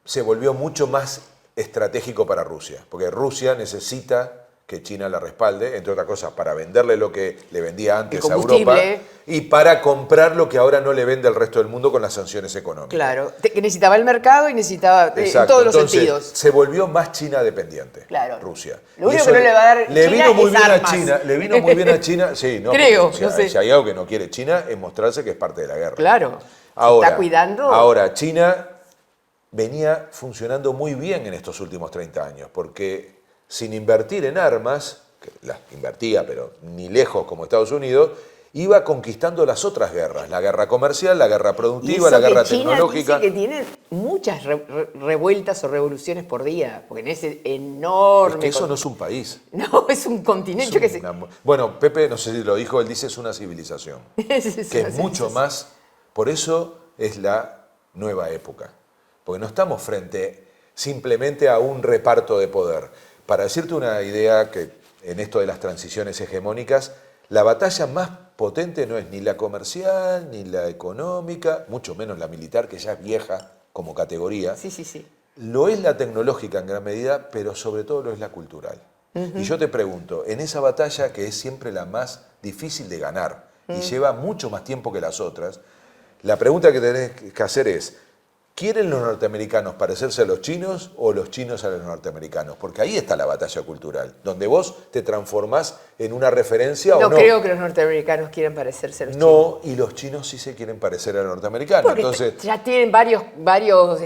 D: se volvió mucho más estratégico para Rusia. Porque Rusia necesita que China la respalde, entre otras cosas, para venderle lo que le vendía antes a Europa y para comprar lo que ahora no le vende al resto del mundo con las sanciones económicas.
C: Claro, que necesitaba el mercado y necesitaba en todos los sentidos.
D: Se volvió más China dependiente, Rusia.
C: Lo único que no le va a dar
D: le
C: China
D: vino muy bien
C: armas.
D: a China, le vino muy bien a China, sí, no,
C: creo,
D: no sé. Si hay algo que no quiere China es mostrarse que es parte de la guerra.
C: Claro.
D: Ahora,
C: está cuidando.
D: Ahora, China venía funcionando muy bien en estos últimos 30 años, porque sin invertir en armas, que las invertía, pero ni lejos como Estados Unidos, iba conquistando las otras guerras, la guerra comercial, la guerra productiva,
C: Y
D: la
C: eso
D: guerra
C: que China
D: tecnológica.
C: dice que tiene muchas revueltas o revoluciones por día, porque en ese enorme...
D: Es que eso no es un país.
C: No, es un continente que se...
D: Bueno, Pepe, no sé si lo dijo, él dice es una civilización, que es mucho más, por eso es la nueva época, porque no estamos frente simplemente a un reparto de poder. Para decirte una idea que en esto de las transiciones hegemónicas, la batalla más potente no es ni la comercial, ni la económica, mucho menos la militar, que ya es vieja como categoría.
C: Sí.
D: Lo es la tecnológica en gran medida, pero sobre todo lo es la cultural. Y yo te pregunto, en esa batalla que es siempre la más difícil de ganar y lleva mucho más tiempo que las otras, la pregunta que tenés que hacer es, ¿quieren los norteamericanos parecerse a los chinos o los chinos a los norteamericanos? Porque ahí está la batalla cultural, donde vos te transformás en una referencia o no.
C: No creo que los norteamericanos quieran parecerse a los chinos.
D: No, y los chinos sí se quieren parecer a los norteamericanos.
C: Porque
D: entonces,
C: ya tienen varios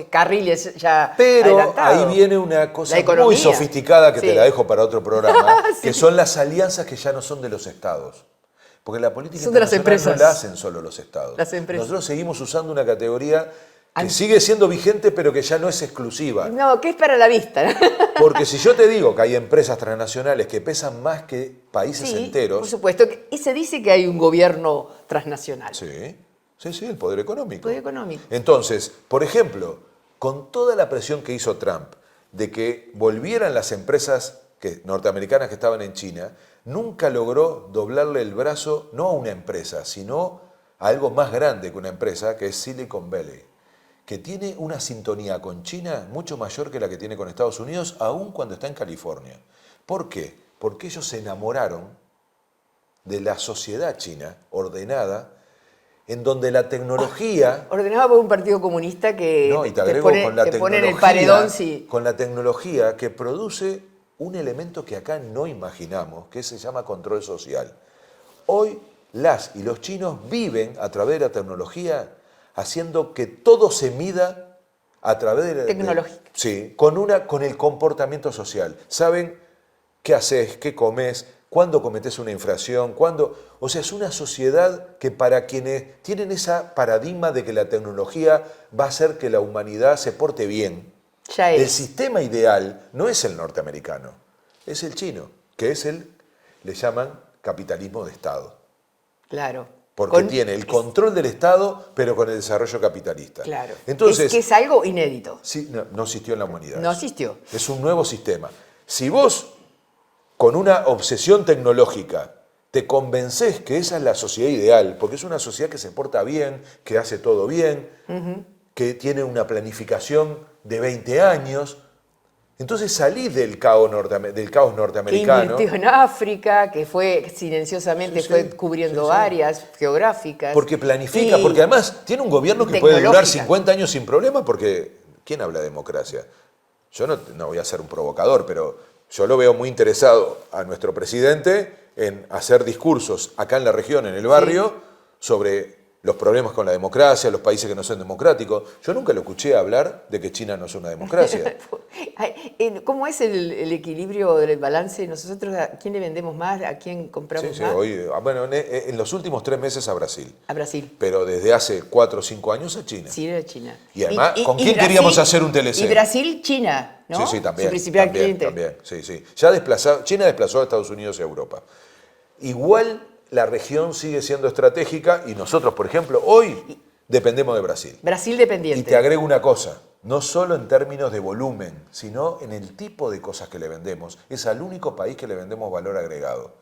C: carriles ya
D: pero
C: adelantados.
D: ahí viene una cosa
C: La economía.
D: muy sofisticada que
C: Sí.
D: te la dejo para otro programa,
C: Sí.
D: que son las alianzas que ya no son de los estados. Porque la política
C: Son de las
D: internacional
C: empresas.
D: no la hacen solo los estados.
C: Las empresas.
D: Nosotros seguimos usando una categoría que sigue siendo vigente, pero que ya no es exclusiva.
C: No, que es para la vista.
D: Porque si yo te digo que hay empresas transnacionales que pesan más que países
C: Sí,
D: enteros...
C: por supuesto. Y se dice que hay un gobierno transnacional.
D: Sí, el poder económico.
C: Poder económico.
D: Entonces, por ejemplo, con toda la presión que hizo Trump de que volvieran las empresas norteamericanas que estaban en China, nunca logró doblarle el brazo no a una empresa, sino a algo más grande que una empresa, que es Silicon Valley, que tiene una sintonía con China mucho mayor que la que tiene con Estados Unidos, aun cuando está en California. ¿Por qué? Porque ellos se enamoraron de la sociedad china ordenada, en donde la tecnología...
C: Ordenado por un partido comunista que
D: No, y te agrego con la
C: te pone en el
D: tecnología,
C: paredón si...
D: con la tecnología que produce un elemento que acá no imaginamos, que se llama control social. Hoy las y los chinos viven a través de la tecnología haciendo que todo se mida a través de...
C: Tecnológica.
D: Sí, con el comportamiento social. Saben qué haces, qué comes, cuándo cometés una infracción, cuándo... O sea, es una sociedad que para quienes tienen esa paradigma de que la tecnología va a hacer que la humanidad se porte bien,
C: Ya es.
D: el sistema ideal no es el norteamericano, es el chino, que es le llaman capitalismo de Estado.
C: Claro.
D: Porque tiene el control del Estado, pero con el desarrollo capitalista.
C: Claro.
D: Entonces,
C: que es algo inédito.
D: sí, no existió en la humanidad.
C: No existió.
D: Es un nuevo sistema. Si vos, con una obsesión tecnológica, te convencés que esa es la sociedad ideal, porque es una sociedad que se porta bien, que hace todo bien, que tiene una planificación de 20 años, entonces salís del caos norteamericano.
C: Que invirtió en África, que fue silenciosamente fue cubriendo áreas geográficas.
D: Porque planifica, porque además tiene un gobierno que puede durar 50 años sin problema, porque ¿quién habla de democracia? Yo no voy a ser un provocador, pero yo lo veo muy interesado a nuestro presidente en hacer discursos acá en la región, en el barrio, sobre los problemas con la democracia, los países que no son democráticos. Yo nunca lo escuché hablar de que China no es una democracia.
C: ¿Cómo es el equilibrio del balance? ¿Nosotros a quién le vendemos más? ¿A quién compramos más?
D: Bueno, en los últimos 3 meses a Brasil.
C: A Brasil.
D: Pero desde hace 4 o 5 años a China.
C: Sí, era China.
D: Y además, ¿con quién
C: Brasil,
D: queríamos hacer un TLC?
C: Y Brasil, China, ¿no?
D: Sí, también.
C: Su principal
D: también,
C: cliente.
D: También, sí. China desplazó a Estados Unidos y a Europa. Igual la región sigue siendo estratégica y nosotros, por ejemplo, hoy dependemos de Brasil.
C: Brasil dependiente.
D: Y te agrego una cosa, no solo en términos de volumen, sino en el tipo de cosas que le vendemos. Es al único país que le vendemos valor agregado.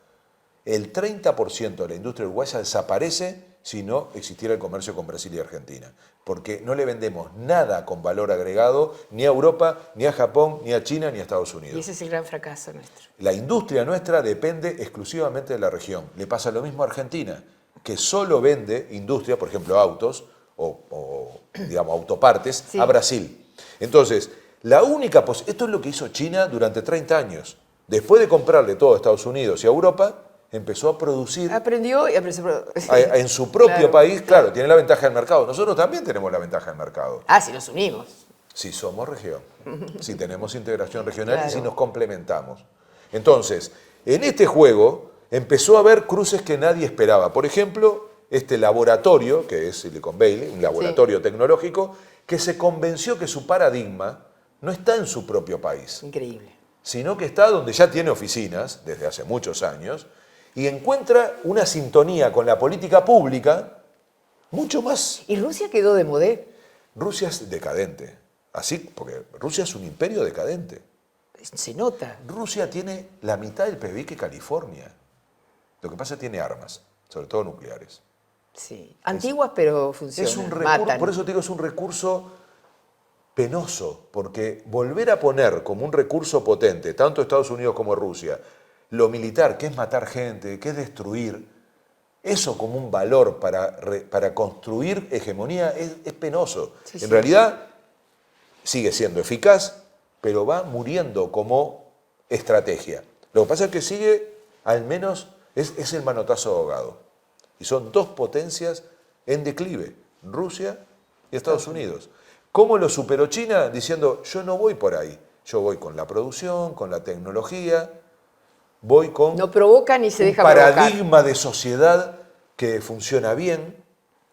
D: El 30% de la industria uruguaya desaparece si no existiera el comercio con Brasil y Argentina. Porque no le vendemos nada con valor agregado ni a Europa, ni a Japón, ni a China, ni a Estados Unidos.
C: Y ese es el gran fracaso nuestro.
D: La industria nuestra depende exclusivamente de la región. Le pasa lo mismo a Argentina, que solo vende industria, por ejemplo, autos o digamos, autopartes,
C: Sí.
D: a Brasil. Entonces, la única esto es lo que hizo China durante 30 años. Después de comprarle todo a Estados Unidos y a Europa, empezó a producir
C: Aprendió y empezó
D: en su propio país. Claro, tiene la ventaja del mercado. Nosotros también tenemos la ventaja del mercado.
C: Si nos unimos.
D: Si somos región, si tenemos integración regional y
C: Claro.
D: si nos complementamos. Entonces, en este juego empezó a haber cruces que nadie esperaba. Por ejemplo, este laboratorio, que es Silicon Valley, un laboratorio tecnológico, que se convenció que su paradigma no está en su propio país.
C: Increíble.
D: Sino que está donde ya tiene oficinas, desde hace muchos años, y encuentra una sintonía con la política pública mucho más.
C: ¿Y Rusia quedó de modé?
D: Rusia es decadente, así, porque Rusia es un imperio decadente.
C: Se nota.
D: Rusia tiene la mitad del PIB que California. Lo que pasa es que tiene armas, sobre todo nucleares.
C: Sí. Antiguas, pero funcionan.
D: Es un recurso,
C: matan.
D: por eso te digo, es un recurso penoso, porque volver a poner como un recurso potente, tanto Estados Unidos como Rusia, lo militar, que es matar gente, que es destruir, eso como un valor para construir hegemonía es penoso.
C: Sí,
D: en
C: sí.
D: realidad sigue siendo eficaz, pero va muriendo como estrategia. Lo que pasa es que sigue, al menos, es el manotazo ahogado. Y son dos potencias en declive, Rusia y Estados Unidos. ¿Cómo lo superó China? Diciendo, yo no voy por ahí, yo voy con la producción, con la tecnología, voy con
C: No provoca ni se
D: un
C: deja provocar.
D: paradigma de sociedad que funciona bien,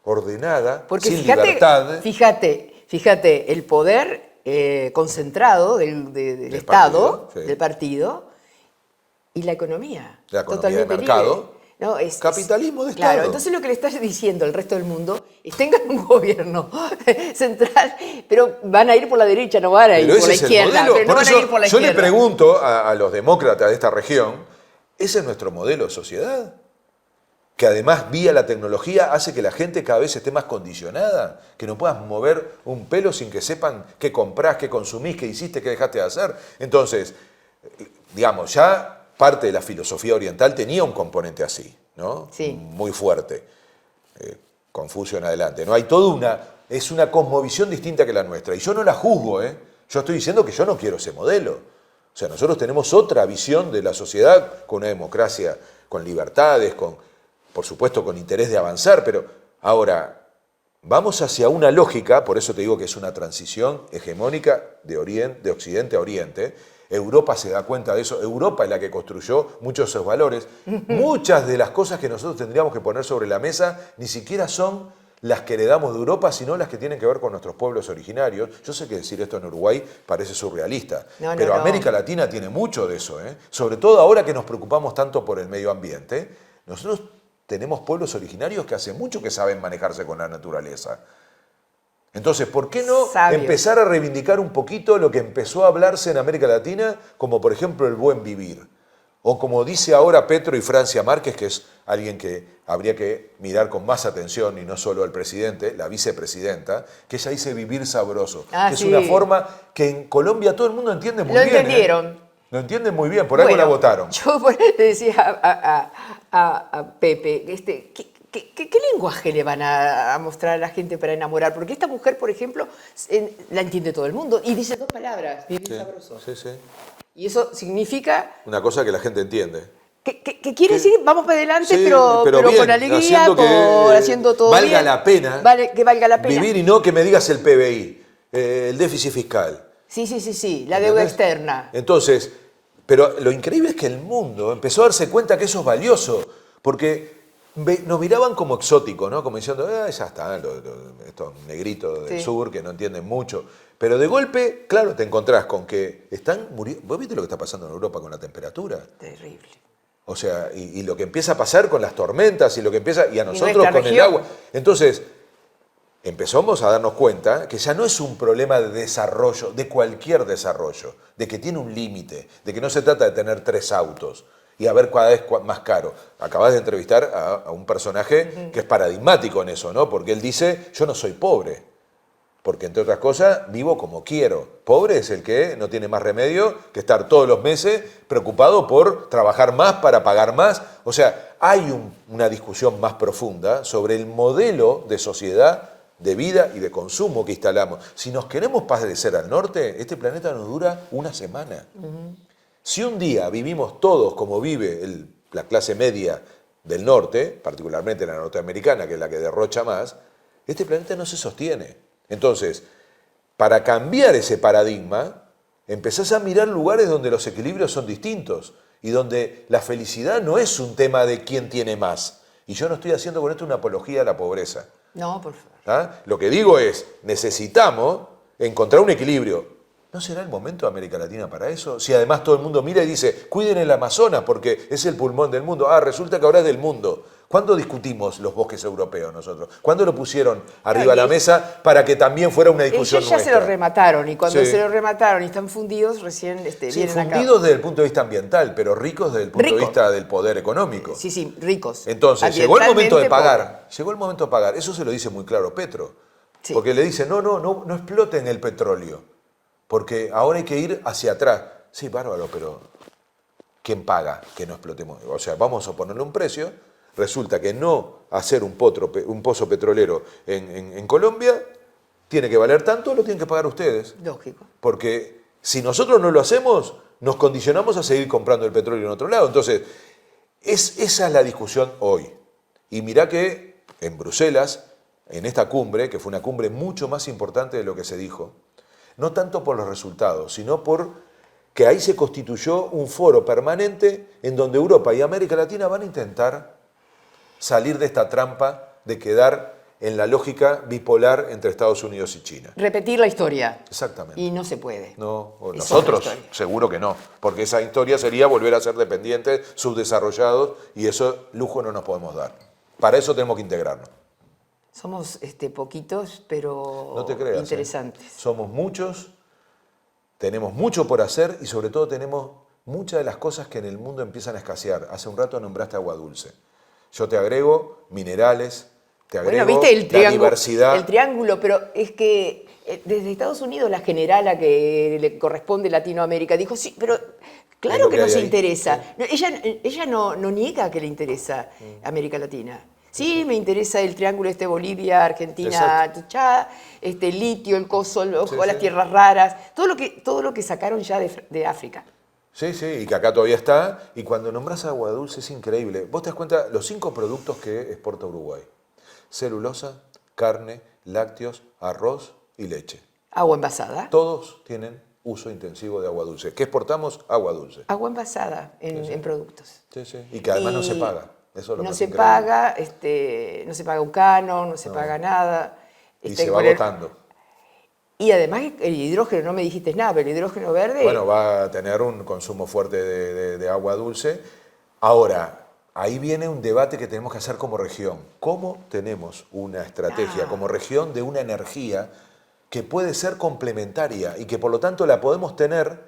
D: ordenada,
C: Porque
D: sin
C: fíjate,
D: libertad.
C: fíjate, el poder concentrado del Estado,
D: partido, sí.
C: del partido, y la economía.
D: La economía
C: totalmente
D: de mercado.
C: libre. No,
D: Capitalismo de
C: Claro,
D: Estado.
C: entonces lo que le estás diciendo al resto del mundo es tengan un gobierno central, pero van a ir por la derecha, no van a ir
D: Pero
C: por la
D: ese es el
C: izquierda.
D: modelo.
C: Pero no
D: Por
C: van a
D: eso
C: ir por la
D: yo
C: izquierda.
D: le pregunto a los demócratas de esta región, ¿ese es nuestro modelo de sociedad? Que además, vía la tecnología, hace que la gente cada vez esté más condicionada, que no puedas mover un pelo sin que sepan qué comprás, qué consumís, qué hiciste, qué dejaste de hacer. Entonces, digamos, ya parte de la filosofía oriental tenía un componente así, ¿no?
C: Sí.
D: Muy fuerte. Confucio en adelante. ¿No? Hay toda es una cosmovisión distinta que la nuestra. Y yo no la juzgo, ¿eh? Yo estoy diciendo que yo no quiero ese modelo. O sea, nosotros tenemos otra visión de la sociedad con una democracia, con libertades, por supuesto con interés de avanzar, pero ahora vamos hacia una lógica, por eso te digo que es una transición hegemónica de Occidente a Oriente. Europa se da cuenta de eso, Europa es la que construyó muchos de esos valores. Muchas de las cosas que nosotros tendríamos que poner sobre la mesa ni siquiera son las que heredamos de Europa, sino las que tienen que ver con nuestros pueblos originarios. Yo sé que decir esto en Uruguay parece surrealista, pero América Latina tiene mucho de eso, ¿eh? Sobre todo ahora que nos preocupamos tanto por el medio ambiente. Nosotros tenemos pueblos originarios que hace mucho que saben manejarse con la naturaleza. Entonces, ¿por qué no empezar a reivindicar un poquito lo que empezó a hablarse en América Latina, como por ejemplo el buen vivir? O como dice ahora Petro y Francia Márquez, que es alguien que habría que mirar con más atención, y no solo el presidente, la vicepresidenta, que ella dice vivir sabroso. Que es una forma que en Colombia todo el mundo entiende muy bien.
C: Lo entendieron.
D: Lo entienden muy bien, por algo la votaron.
C: Yo le decía a Pepe, ¿qué lenguaje le van a mostrar a la gente para enamorar? Porque esta mujer, por ejemplo, la entiende todo el mundo y dice dos palabras, vivir sabroso.
D: Sí, sí.
C: Y eso significa...
D: Una cosa que la gente entiende.
C: ¿Qué quiere decir? Vamos para adelante,
D: sí,
C: pero
D: bien,
C: con alegría, haciendo todo
D: valga
C: bien.
D: La pena
C: Que valga la pena.
D: Vivir y no que me digas el PBI, el déficit fiscal.
C: Sí, la deuda externa.
D: Entonces, pero lo increíble es que el mundo empezó a darse cuenta que eso es valioso, porque nos miraban como exóticos, ¿no? Como diciendo, ya están estos negritos del sur que no entienden mucho. Pero de golpe, claro, te encontrás con que están muriendo. ¿Vos viste lo que está pasando en Europa con la temperatura?
C: Terrible.
D: O sea, y lo que empieza a pasar con las tormentas y lo que empieza, y a nosotros con el agua. Entonces, empezamos a darnos cuenta que ya no es un problema de desarrollo, de cualquier desarrollo, de que tiene un límite, de que no se trata de tener 3 autos y a ver cada vez más caro. Acabas de entrevistar a un personaje que es paradigmático en eso, ¿no? Porque él dice, yo no soy pobre, porque entre otras cosas vivo como quiero. Pobre es el que no tiene más remedio que estar todos los meses preocupado por trabajar más para pagar más. O sea, hay una discusión más profunda sobre el modelo de sociedad, de vida y de consumo que instalamos. Si nos queremos parecer al norte, este planeta nos dura una semana. Si un día vivimos todos como vive la clase media del norte, particularmente la norteamericana, que es la que derrocha más, este planeta no se sostiene. Entonces, para cambiar ese paradigma, empezás a mirar lugares donde los equilibrios son distintos. y donde la felicidad no es un tema de quién tiene más. Y yo no estoy haciendo con esto una apología a la pobreza.
C: No, por favor.
D: ¿Ah? Lo que digo es, necesitamos encontrar un equilibrio. ¿No será el momento de América Latina para eso? Si además todo el mundo mira y dice, cuiden el Amazonas porque es el pulmón del mundo. Ah, resulta que ahora es del mundo. ¿Cuándo discutimos los bosques europeos nosotros? ¿Cuándo lo pusieron arriba de la mesa para que también fuera una discusión
C: ellos ya
D: nuestra?
C: se lo remataron, y cuando
D: Sí.
C: se lo remataron y están fundidos, recién
D: Sí,
C: vienen acá.
D: fundidos desde el punto de vista ambiental, pero ricos desde el punto de
C: Ricos.
D: vista del poder económico.
C: Sí, sí, ricos.
D: Entonces, llegó el momento de
C: Ambientalmente,
D: pagar. Llegó el momento de pagar. Eso se lo dice muy claro Petro.
C: Sí.
D: Porque le dice, no exploten el petróleo. Porque ahora hay que ir hacia atrás. Sí, bárbaro, pero ¿quién paga que no explotemos? O sea, vamos a ponerle un precio. Resulta que no hacer un pozo petrolero en Colombia tiene que valer tanto, lo tienen que pagar ustedes.
C: Lógico.
D: Porque si nosotros no lo hacemos, nos condicionamos a seguir comprando el petróleo en otro lado. Entonces, esa es la discusión hoy. Y mirá que en Bruselas, en esta cumbre, que fue una cumbre mucho más importante de lo que se dijo, no tanto por los resultados, sino por que ahí se constituyó un foro permanente en donde Europa y América Latina van a intentar salir de esta trampa de quedar en la lógica bipolar entre Estados Unidos y China.
C: Repetir la historia.
D: Exactamente.
C: Y no se puede.
D: No, o
C: Es
D: nosotros
C: otra historia.
D: seguro que no, porque esa historia sería volver a ser dependientes, subdesarrollados, y eso lujo no nos podemos dar. Para eso tenemos que integrarnos.
C: Somos poquitos, pero
D: No te creas.
C: interesantes.
D: Somos muchos, tenemos mucho por hacer y sobre todo tenemos muchas de las cosas que en el mundo empiezan a escasear. Hace un rato nombraste agua dulce. Yo te agrego minerales, te agrego
C: Bueno, viste
D: la diversidad.
C: el triángulo, pero es que desde Estados Unidos la generala que le corresponde a Latinoamérica dijo, sí, pero
D: Es
C: claro
D: lo
C: que
D: que hay
C: nos
D: ahí.
C: interesa. No, ella no niega que le interesa América Latina. Sí, me interesa el triángulo Bolivia, Argentina, Chad, el litio, el coso, las
D: Sí.
C: tierras raras, todo lo que sacaron ya de África.
D: Sí, y que acá todavía está. Y cuando nombras agua dulce es increíble. Vos te das cuenta los 5 productos que exporta Uruguay. Celulosa, carne, lácteos, arroz y leche.
C: Agua envasada.
D: Todos tienen uso intensivo de agua dulce. ¿Qué exportamos? Agua dulce.
C: Agua envasada en productos.
D: Sí. Y que además no se
C: Y
D: paga. Eso es lo
C: no
D: más
C: se
D: increíble.
C: paga, no se paga un canon, no se paga nada.
D: Y se va
C: poner-
D: agotando.
C: Y además el hidrógeno, no me dijiste nada, pero el hidrógeno verde,
D: Bueno, va a tener un consumo fuerte de agua dulce. Ahora, ahí viene un debate que tenemos que hacer como región. ¿Cómo tenemos una estrategia como región de una energía que puede ser complementaria y que por lo tanto la podemos tener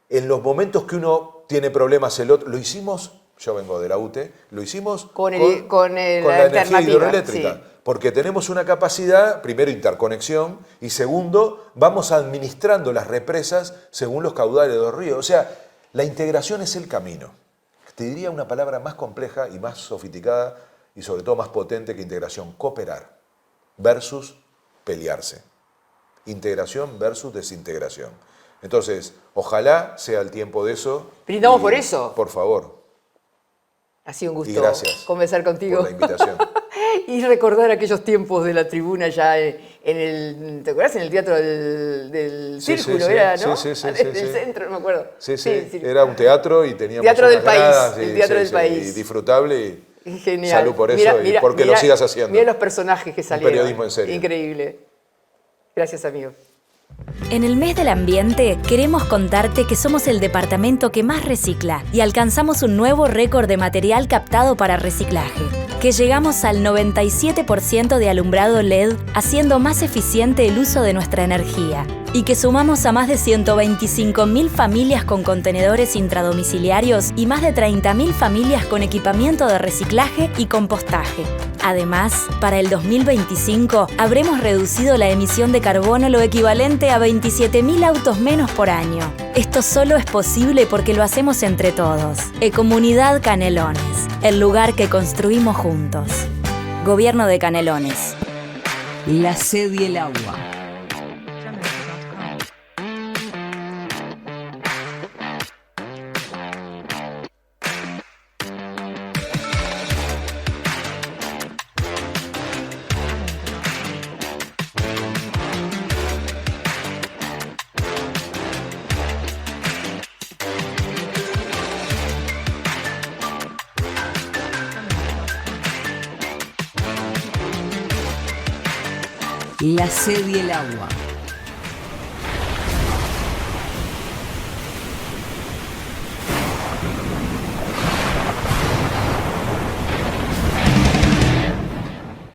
D: en los momentos que uno tiene problemas? Lo hicimos, yo vengo de la UTE, lo hicimos
C: con
D: la
C: la
D: energía
C: alternativa,
D: hidroeléctrica.
C: sí.
D: Porque tenemos una capacidad, primero, interconexión, y segundo, vamos administrando las represas según los caudales de los ríos. O sea, la integración es el camino. Te diría una palabra más compleja y más sofisticada y sobre todo más potente que integración: cooperar versus pelearse. Integración versus desintegración. Entonces, ojalá sea el tiempo de eso.
C: Brindamos
D: Y,
C: por eso.
D: Por favor,
C: Ha sido un gusto
D: y gracias
C: conversar contigo.
D: por la invitación.
C: Y recordar aquellos tiempos de la tribuna ya ¿te acuerdas? En el teatro del
D: Sí,
C: Círculo,
D: sí,
C: era,
D: sí,
C: ¿no?
D: sí, sí,
C: Del
D: sí.
C: centro, no me acuerdo.
D: Sí,
C: Círculo.
D: era un teatro y teníamos
C: Teatro
D: unas
C: del país,
D: gradas,
C: el teatro del país.
D: Y disfrutable y
C: Genial.
D: salud por eso y porque lo sigas haciendo.
C: Mira los personajes que salieron.
D: periodismo en serio.
C: Increíble. Gracias, amigo.
B: En el mes del ambiente queremos contarte que somos el departamento que más recicla y alcanzamos un nuevo récord de material captado para reciclaje, que llegamos al 97% de alumbrado LED, haciendo más eficiente el uso de nuestra energía, y que sumamos a más de 125.000 familias con contenedores intradomiciliarios y más de 30.000 familias con equipamiento de reciclaje y compostaje. Además, para el 2025 habremos reducido la emisión de carbono lo equivalente a 27.000 autos menos por año. Esto solo es posible porque lo hacemos entre todos. Ecomunidad Canelones, el lugar que construimos juntos. Gobierno de Canelones.
A: La sed y el agua. La sed y el agua.